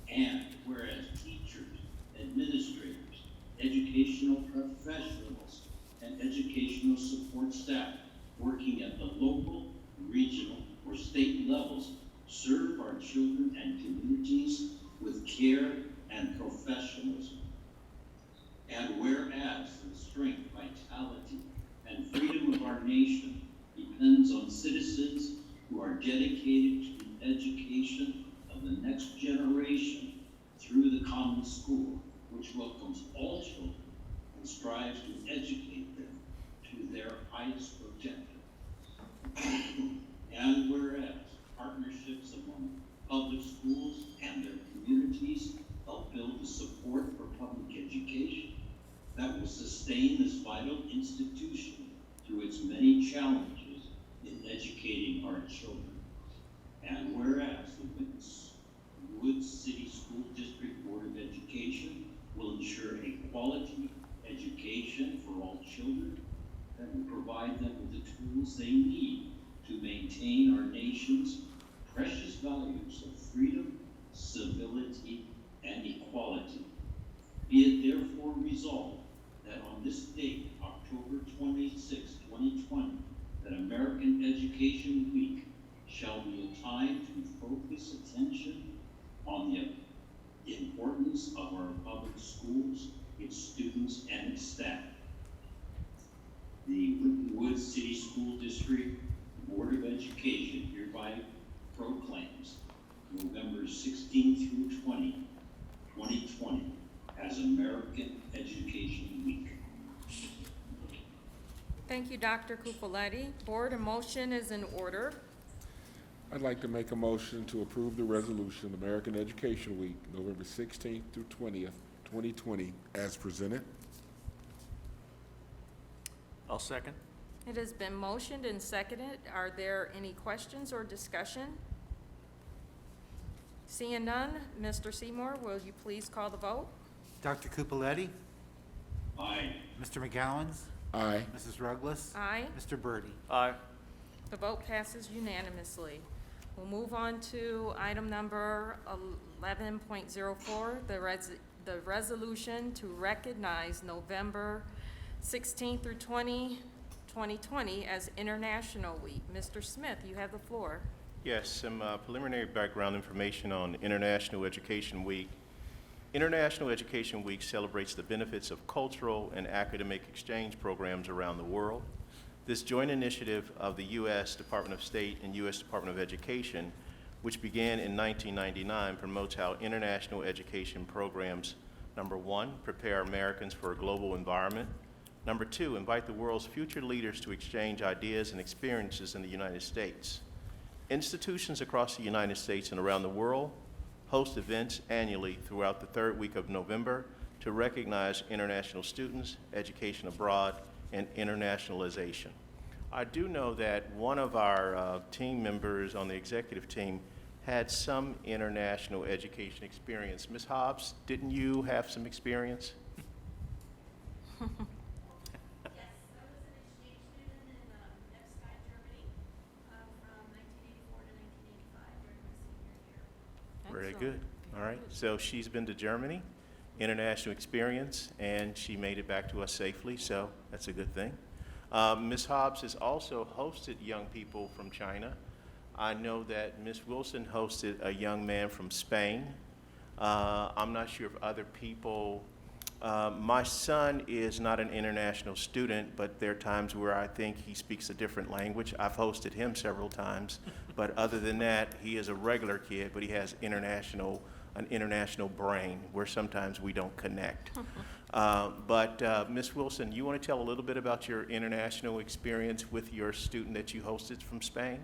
And whereas teachers, administrators, educational professionals, and educational support staff working at the local, regional, or state levels serve our children and communities with care and professionalism. And whereas the strength, vitality, and freedom of our nation depends on citizens who are dedicated to the education of the next generation through the common school, which welcomes all children and strives to educate them to their highest potential. And whereas partnerships among public schools and their communities help build the support for public education that will sustain this vital institution through its many challenges in educating our children. And whereas the Winton City School District Board of Education will ensure a quality education for all children that will provide them with the tools they need to maintain our nation's precious values of freedom, civility, and equality. Be it therefore resolved that on this date, October 26, 2020, that American Education Week shall be a time to focus attention on the importance of our public schools, its students, and its staff. The Winton Woods City School District Board of Education hereby proclaims November 16 through 20, 2020 as American Education Week. Thank you, Dr. Cupoletti. Board, a motion is in order. I'd like to make a motion to approve the resolution, American Education Week, November 16th through 20th, 2020, as presented. I'll second. It has been motioned and seconded. Are there any questions or discussion? Seeing none, Mr. Seymour, will you please call the vote? Dr. Cupoletti? Aye. Mr. McGowan? Aye. Mrs. Ruggles? Aye. Mr. Birdie? Aye. The vote passes unanimously. We'll move on to item number 11.04, the the resolution to recognize November 16th through 2020 as International Week. Mr. Smith, you have the floor. Yes, some preliminary background information on International Education Week. International Education Week celebrates the benefits of cultural and academic exchange programs around the world. This joint initiative of the U.S. Department of State and U.S. Department of Education, which began in 1999, promotes how international education programs, number one, prepare Americans for a global environment. Number two, invite the world's future leaders to exchange ideas and experiences in the United States. Institutions across the United States and around the world host events annually throughout the third week of November to recognize international students, education abroad, and internationalization. I do know that one of our team members on the executive team had some international education experience. Ms. Hobbs, didn't you have some experience? Very good. All right. So she's been to Germany, international experience, and she made it back to us safely, so that's a good thing. Ms. Hobbs has also hosted young people from China. I know that Ms. Wilson hosted a young man from Spain. I'm not sure if other people, my son is not an international student, but there are times where I think he speaks a different language. I've hosted him several times, but other than that, he is a regular kid, but he has an international brain where sometimes we don't connect. But Ms. Wilson, you want to tell a little bit about your international experience with your student that you hosted from Spain?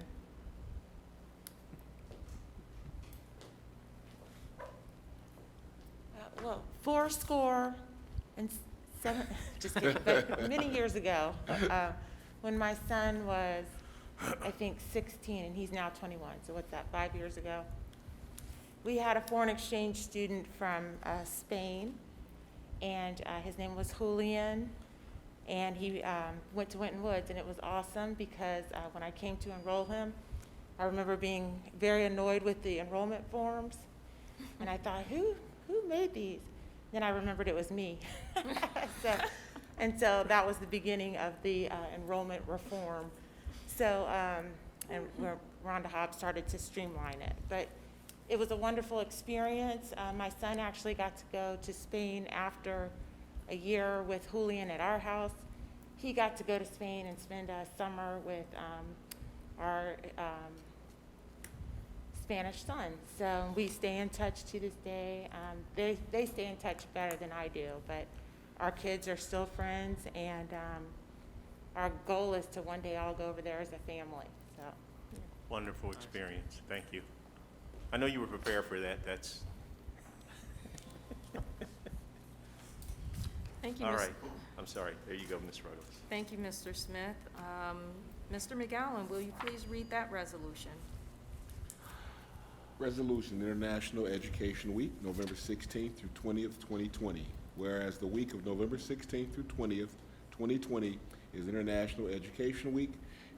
Well, 4 and 7, just kidding, but many years ago, when my son was, I think, 16, and he's now 21, so what's that, 5 years ago? We had a foreign exchange student from Spain, and his name was Julian, and he went to Winton Woods, and it was awesome because when I came to enroll him, I remember being very annoyed with the enrollment forms, and I thought, who made these? Then I remembered it was me. So that was the beginning of the enrollment reform. So, and Rhonda Hobbs started to streamline it. But it was a wonderful experience. My son actually got to go to Spain after a year with Julian at our house. He got to go to Spain and spend a summer with our Spanish son. So we stay in touch to this day. They stay in touch better than I do, but our kids are still friends, and our goal is to one day all go over there as a family. So, yeah. Wonderful experience. Thank you. I know you were prepared for that. That's Thank you. all right. I'm sorry. There you go, Ms. Ruggles. Thank you, Mr. Smith. Mr. McGowan, will you please read that resolution? Resolution, International Education Week, November 16th through 20th, 2020. Whereas the week of November 16th through 20th, 2020 is International Education Week,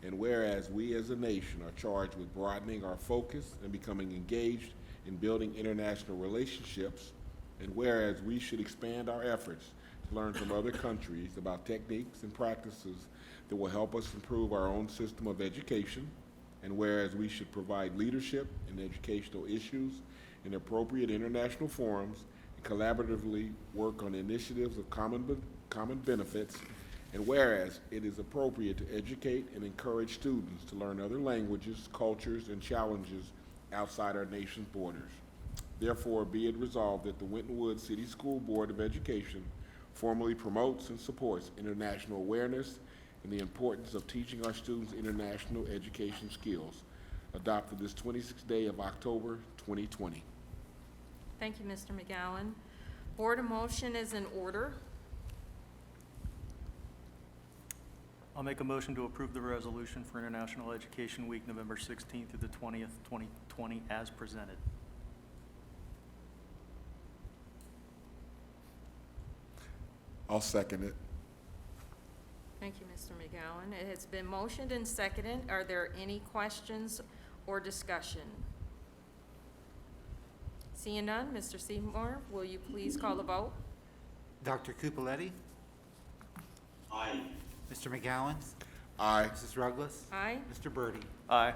and whereas we as a nation are charged with broadening our focus and becoming engaged in building international relationships, and whereas we should expand our efforts to learn from other countries about techniques and practices that will help us improve our own system of education, and whereas we should provide leadership in educational issues in appropriate international forums and collaboratively work on initiatives of common benefits, and whereas it is appropriate to educate and encourage students to learn other languages, cultures, and challenges outside our nation's borders. Therefore, be it resolved that the Winton Woods City School Board of Education formally promotes and supports international awareness and the importance of teaching our students international education skills, adopted this 26th day of October, 2020. Thank you, Mr. McGowan. Board, a motion is in order. I'll make a motion to approve the resolution for International Education Week, November 16th through the 20th, 2020, as presented. I'll second it. Thank you, Mr. McGowan. It has been motioned and seconded. Are there any questions or discussion? Seeing none, Mr. Seymour, will you please call the vote? Dr. Cupoletti? Aye. Mr. McGowan? Aye. Mrs. Douglas? Aye. Mr. Birdie? Aye.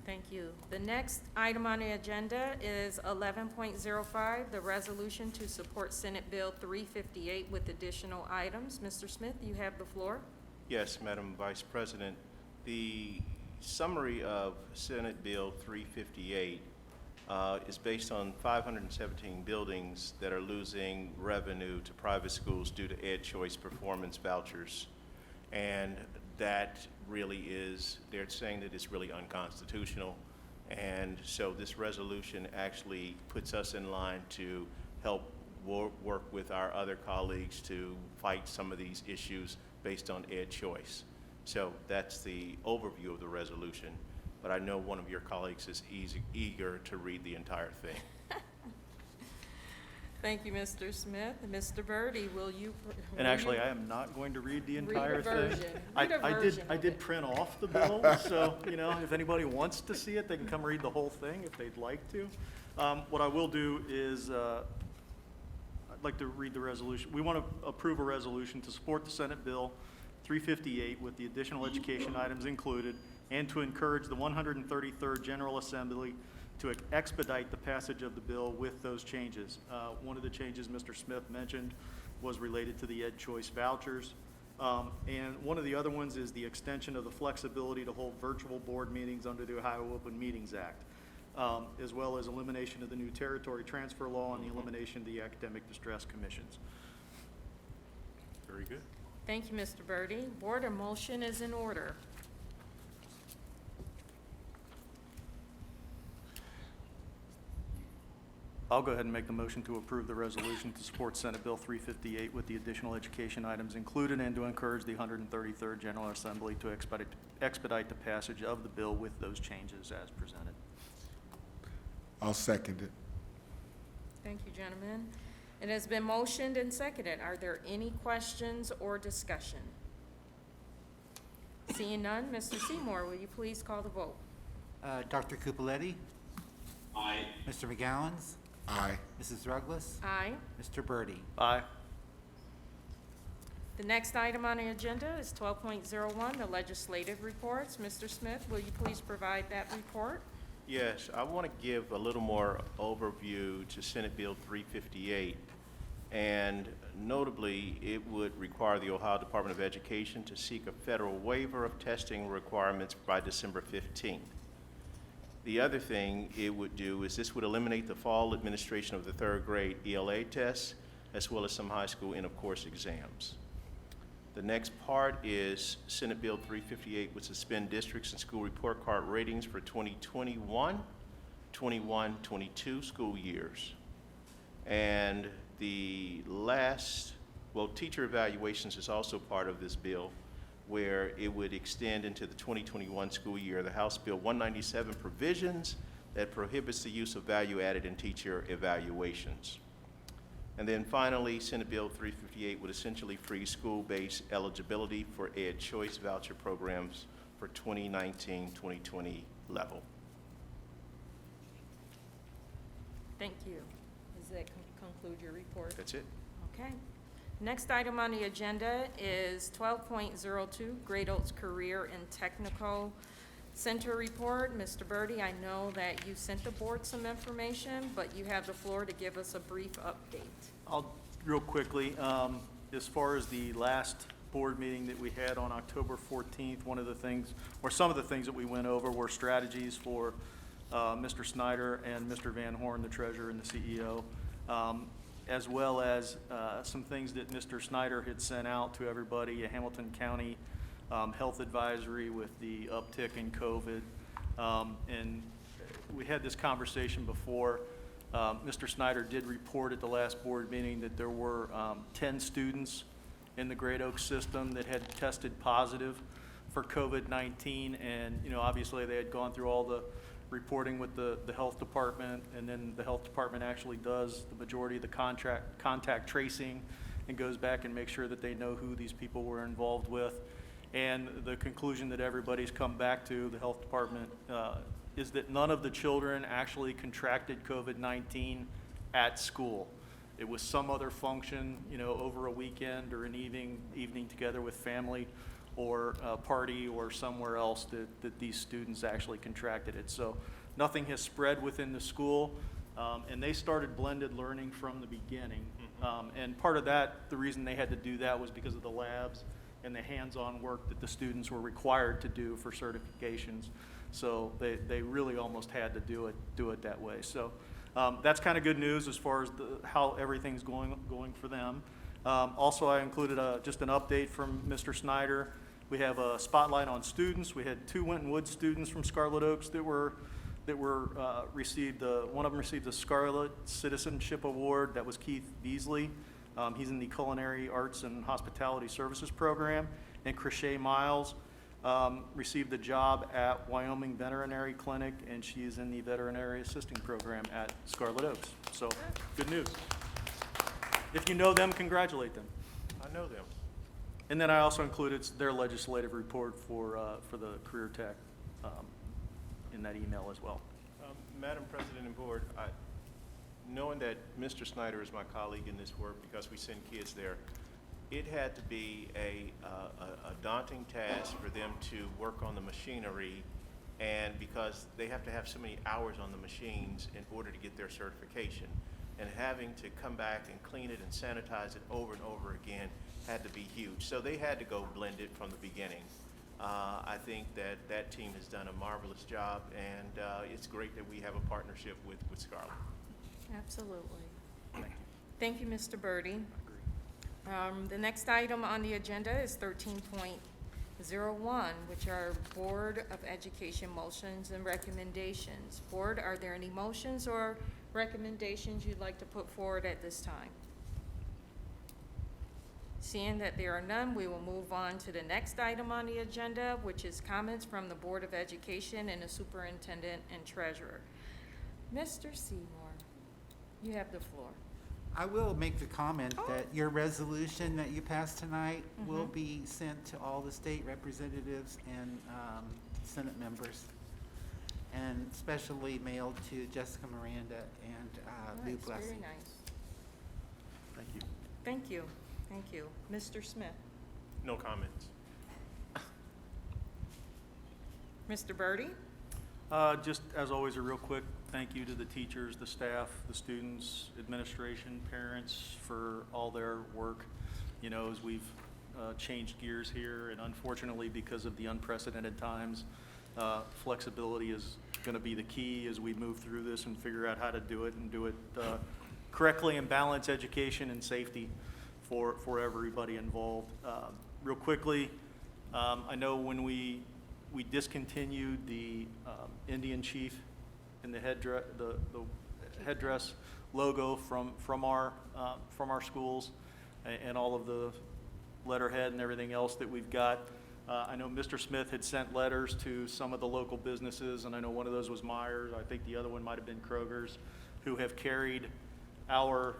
Thank you. The next item on the agenda is 11.05, the resolution to support Senate Bill 358 with additional items. Mr. Smith, you have the floor. Yes, Madam Vice President. The summary of Senate Bill 358 is based on 517 buildings that are losing revenue to private schools due to Ed Choice performance vouchers. And that really is, they're saying that it's really unconstitutional. And so this resolution actually puts us in line to help work with our other colleagues to fight some of these issues based on Ed Choice. So that's the overview of the resolution. But I know one of your colleagues is eager to read the entire thing. Thank you, Mr. Smith. Mr. Birdie, will you? And actually, I am not going to read the Read a entire thing. version. Read a version I of did it. print off the bill, so, you know, if anybody wants to see it, they can come read the whole thing if they'd like to. What I will do is, I'd like to read the resolution. We want to approve a resolution to support the Senate Bill 358 with the additional education items included, and to encourage the 133rd General Assembly to expedite the passage of the bill with those changes. One of the changes Mr. Smith mentioned was related to the Ed Choice vouchers. And one of the other ones is the extension of the flexibility to hold virtual board meetings under the Ohio Open Meetings Act, as well as elimination of the new territory transfer law and the elimination of the academic distress commissions. Very good. Thank you, Mr. Birdie. Board, a motion is in order. I'll go ahead and make the motion to approve the resolution to support Senate Bill 358 with the additional education items included, and to encourage the 133rd General Assembly to expedite the passage of the bill with those changes as presented. I'll second it. Thank you, gentlemen. It has been motioned and seconded. Are there any questions or discussion? Seeing none, Mr. Seymour, will you please call the vote? Dr. Cupoletti? Aye. Mr. McGowan? Aye. Mrs. Douglas? Aye. Mr. Birdie? Aye. The next item on the agenda is 12.01, the legislative reports. Mr. Smith, will you please provide that report? Yes, I want to give a little more overview to Senate Bill 358. And notably, it would require the Ohio Department of Education to seek a federal waiver of testing requirements by December 15th. The other thing it would do is this would eliminate the fall administration of the third grade ELA tests, as well as some high school end of course exams. The next part is Senate Bill 358 would suspend districts and school report card ratings for 2021, 21, 22 school years. And the last, well, teacher evaluations is also part of this bill, where it would extend into the 2021 school year, the House Bill 197 provisions that prohibits the use of value-added in teacher evaluations. And then finally, Senate Bill 358 would essentially freeze school-based eligibility for Ed Choice voucher programs for 2019-2020 level. Thank you. Does that conclude your report? That's it. Okay. Next item on the agenda is 12.02, Great Oaks Career and Technical Center Report. Mr. Birdie, I know that you sent the board some information, but you have the floor to give us a brief update. I'll, real quickly, as far as the last board meeting that we had on October 14th, one of the things, or some of the things that we went over were strategies for Mr. Snyder and Mr. Van Horn, the treasurer and the CEO, as well as some things that Mr. Snyder had sent out to everybody, a Hamilton County health advisory with the uptick in COVID. And we had this conversation before. Mr. Snyder did report at the last board meeting that there were 10 students in the Great Oaks system that had tested positive for COVID-19, and obviously they had gone through all the reporting with the health department, and then the health department actually does the majority of the contact tracing and goes back and makes sure that they know who these people were involved with. And the conclusion that everybody's come back to, the health department is that none of the children actually contracted COVID-19 at school. It was some other function, you know, over a weekend or an evening together with family, or a party or somewhere else that these students actually contracted it. So nothing has spread within the school, and they started blended learning from the beginning. And part of that, the reason they had to do that was because of the labs and the hands-on work that the students were required to do for certifications. So they really almost had to do it that way. So that's kind of good news as far as how everything's going for them. Also, I included just an update from Mr. Snyder. We have a spotlight on students. We had 2 Winton Woods students from Scarlet Oaks that received one of them received the Scarlet Citizenship Award. That was Keith Beasley. He's in the Culinary Arts and Hospitality Services program. And Crochet Miles received a job at Wyoming Veterinary Clinic, and she is in the Veterinary Assisting Program at Scarlet Oaks. So good news. If you know them, congratulate them. I know them. And then I also included their legislative report for the career tech in that email as well. Madam President and Board, knowing that Mr. Snyder is my colleague in this work because we send kids there, it had to be a daunting task for them to work on the machinery, and because they have to have so many hours on the machines in order to get their certification, and having to come back and clean it and sanitize it over and over again had to be huge. So they had to go blended from the beginning. I think that team has done a marvelous job, and it's great that we have a partnership with Scarlet. Absolutely. Thank you, Mr. Birdie. The next item on the agenda is 13.01, which are Board of Education motions and recommendations. Board, are there any motions or recommendations you'd like to put forward at this time? Seeing that there are none, we will move on to the next item on the agenda, which is comments from the Board of Education and the Superintendent and Treasurer. Mr. Seymour, you have the floor. I will make the comment that your resolution that you passed tonight will be sent to all the state representatives and Senate members, and especially mailed to Jessica Miranda and Lou Nice, Blessing. very nice. Thank you. Thank you. Thank you. Mr. Smith. No comments. Mr. Birdie? Just as always, a real quick thank you to the teachers, the staff, the students, administration, parents for all their work. You know, as we've changed gears here, and unfortunately because of the unprecedented times, flexibility is going to be the key as we move through this and figure out how to do it and do it correctly and balance education and safety for everybody involved. Real quickly, I know when we discontinued the Indian chief and the headdress logo from our schools, and all of the letterhead and everything else that we've got. I know Mr. Smith had sent letters to some of the local businesses, and I know one of those was Myers. I think the other one might have been Kroger's, who have carried our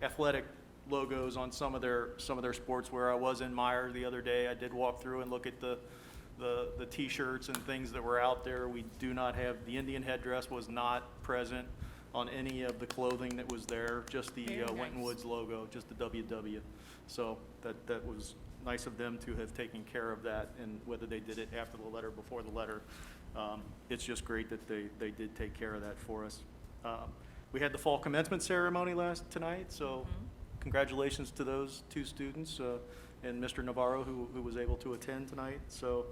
athletic logos on some of their sportswear. I was in Myers the other day. I did walk through and look at the T-shirts and things that were out there. We do not have, the Indian headdress was not present on any of the clothing that was there, just the Winton Woods logo, just the WW. So that was nice of them to have taken care of that, and whether they did it after the letter, before the letter, it's just great that they did take care of that for us. We had the fall commencement ceremony tonight, so congratulations to those 2 students and Mr. Navarro who was able to attend tonight. So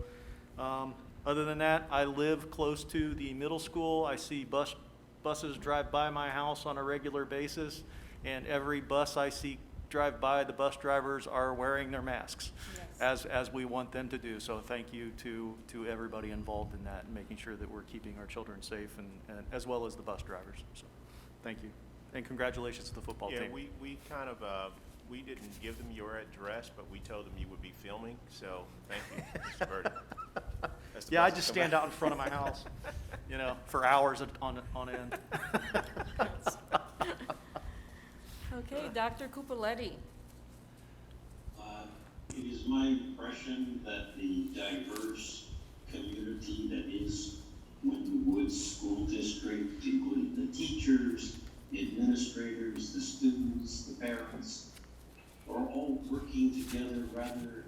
other than that, I live close to the middle school. I see buses drive by my house on a regular basis, and every bus I see drive by, the bus drivers are wearing their masks, as we want them to do. So thank you to everybody involved in that and making sure that we're keeping our children safe, and as well as the bus drivers. So thank you, and congratulations to the football team. Yeah, we kind of we didn't give them your address, but we told them you would be filming. So thank you, Mr. Birdie. Yeah, I just stand out in front of my house, you know, for hours on end. Okay, Dr. Cupoletti. It is my impression that the diverse community that is Winton Woods School District, including the teachers, the administrators, the students, the parents, are all working together rather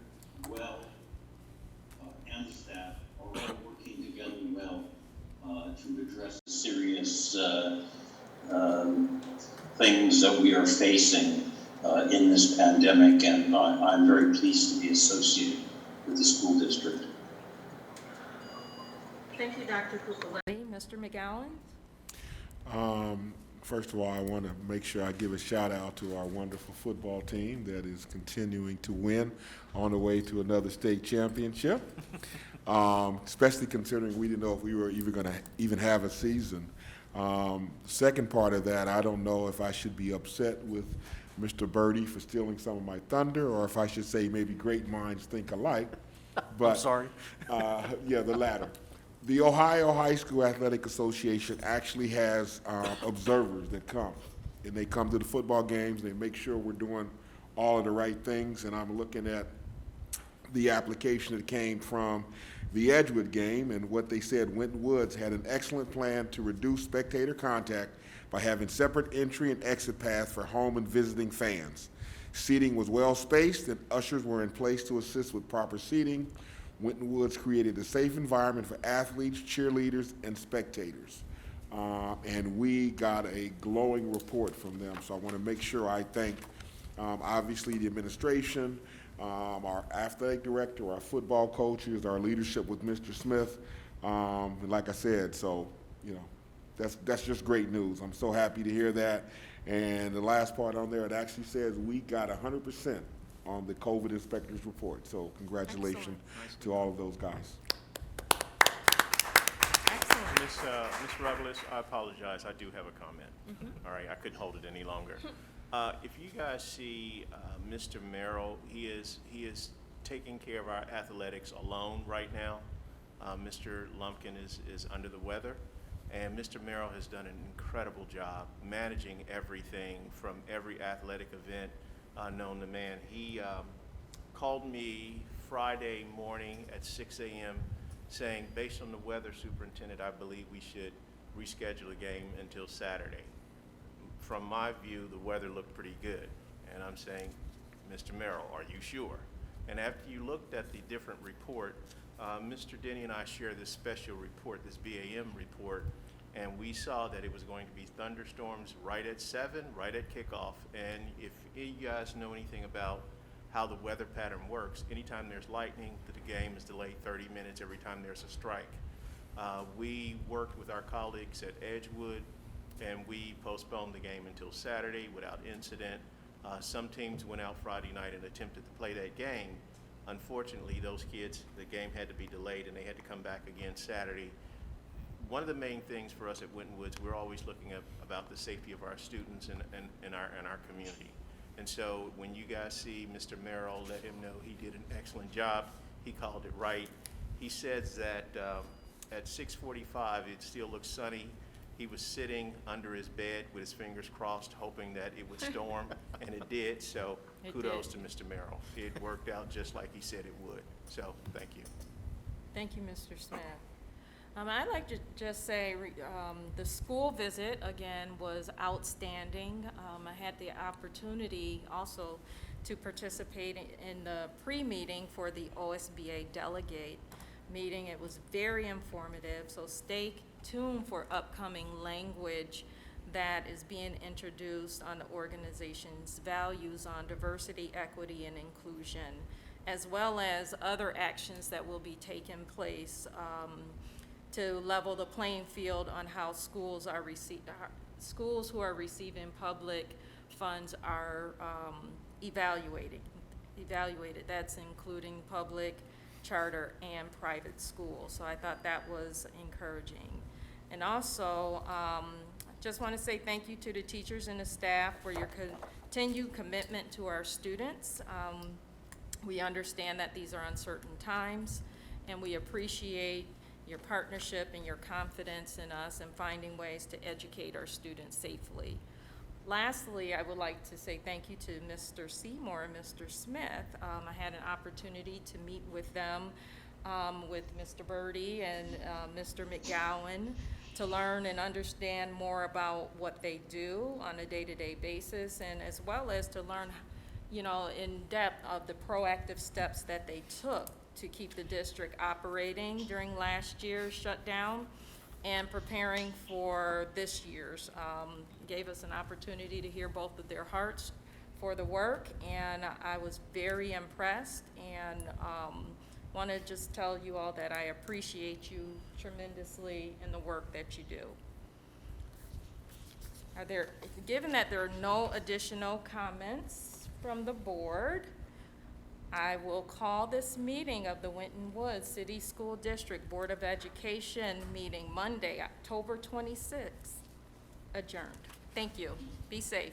well, and the staff are all working together well to address the serious things that we are facing in this pandemic, and I'm very pleased to be associated with the school district. Thank you, Dr. Cupoletti. Mr. McGowan? First of all, I want to make sure I give a shout out to our wonderful football team that is continuing to win on the way to another state championship, especially considering we didn't know if we were even going to even have a season. Second part of that, I don't know if I should be upset with Mr. Birdie for stealing some of my thunder, or if I should say maybe great minds think alike. But, I'm sorry. Yeah, the latter. The Ohio High School Athletic Association actually has observers that come, and they come to the football games, and they make sure we're doing all of the right things, and I'm looking at the application that came from the Edgewood game, and what they said, Winton Woods had an excellent plan to reduce spectator contact by having separate entry and exit paths for home and visiting fans. Seating was well spaced, and ushers were in place to assist with proper seating. Winton Woods created a safe environment for athletes, cheerleaders, and spectators. And we got a glowing report from them. So I want to make sure I thank, obviously, the administration, our athletic director, our football coaches, our leadership with Mr. Smith. And like I said, so, you know, that's just great news. I'm so happy to hear that. And the last part on there, it actually says we got 100% on the COVID inspector's report. So congratulations to all of those guys. Excellent. Ms. Revelis, I apologize. I do have a comment. All right, I couldn't hold it any longer. If you guys see Mr. Merrill, he is taking care of our athletics alone right now. Mr. Lumpkin is under the weather, and Mr. Merrill has done an incredible job managing everything from every athletic event known to man. He called me Friday morning at 6 a.m. saying, based on the weather, Superintendent, I believe we should reschedule a game until Saturday. From my view, the weather looked pretty good. And I'm saying, Mr. Merrill, are you sure? And after you looked at the different report, Mr. Denny and I shared this special report, this BAM report, and we saw that it was going to be thunderstorms right at 7, right at kickoff. And if you guys know anything about how the weather pattern works, anytime there's lightning, the game is delayed 30 minutes every time there's a strike. We worked with our colleagues at Edgewood, and we postponed the game until Saturday without incident. Some teams went out Friday night and attempted to play that game. Unfortunately, those kids, the game had to be delayed and they had to come back again Saturday. One of the main things for us at Winton Woods, we're always looking at about the safety of our students and our community. And so when you guys see Mr. Merrill, let him know he did an excellent job. He called it right. He says that at 6:45, it still looks sunny. He was sitting under his bed with his fingers crossed, hoping that it would storm, and it did. So kudos to Mr. Merrill. It worked out just like he said it would. So thank you. Thank you, Mr. Smith. I'd like to just say the school visit, again, was outstanding. I had the opportunity also to participate in the pre-meeting for the OSBA delegate meeting. It was very informative, so stay tuned for upcoming language that is being introduced on the organization's values on diversity, equity, and inclusion, as well as other actions that will be taking place to level the playing field on how schools who are receiving public funds are evaluated. That's including public, charter, and private schools. So I thought that was encouraging. And also, just want to say thank you to the teachers and the staff for your continued commitment to our students. We understand that these are uncertain times, and we appreciate your partnership and your confidence in us and finding ways to educate our students safely. Lastly, I would like to say thank you to Mr. Seymour and Mr. Smith. I had an opportunity to meet with them with Mr. Birdie and Mr. McGowan to learn and understand more about what they do on a day-to-day basis, and as well as to learn, you know, in depth of the proactive steps that they took to keep the district operating during last year's shutdown and preparing for this year's. Gave us an opportunity to hear both of their hearts for the work, and I was very impressed, and want to just tell you all that I appreciate you tremendously in the work that you do. Given that there are no additional comments from the board, I will call this meeting of the Winton Woods City School District Board of Education meeting Monday, October 26th, adjourned. Thank you. Be safe.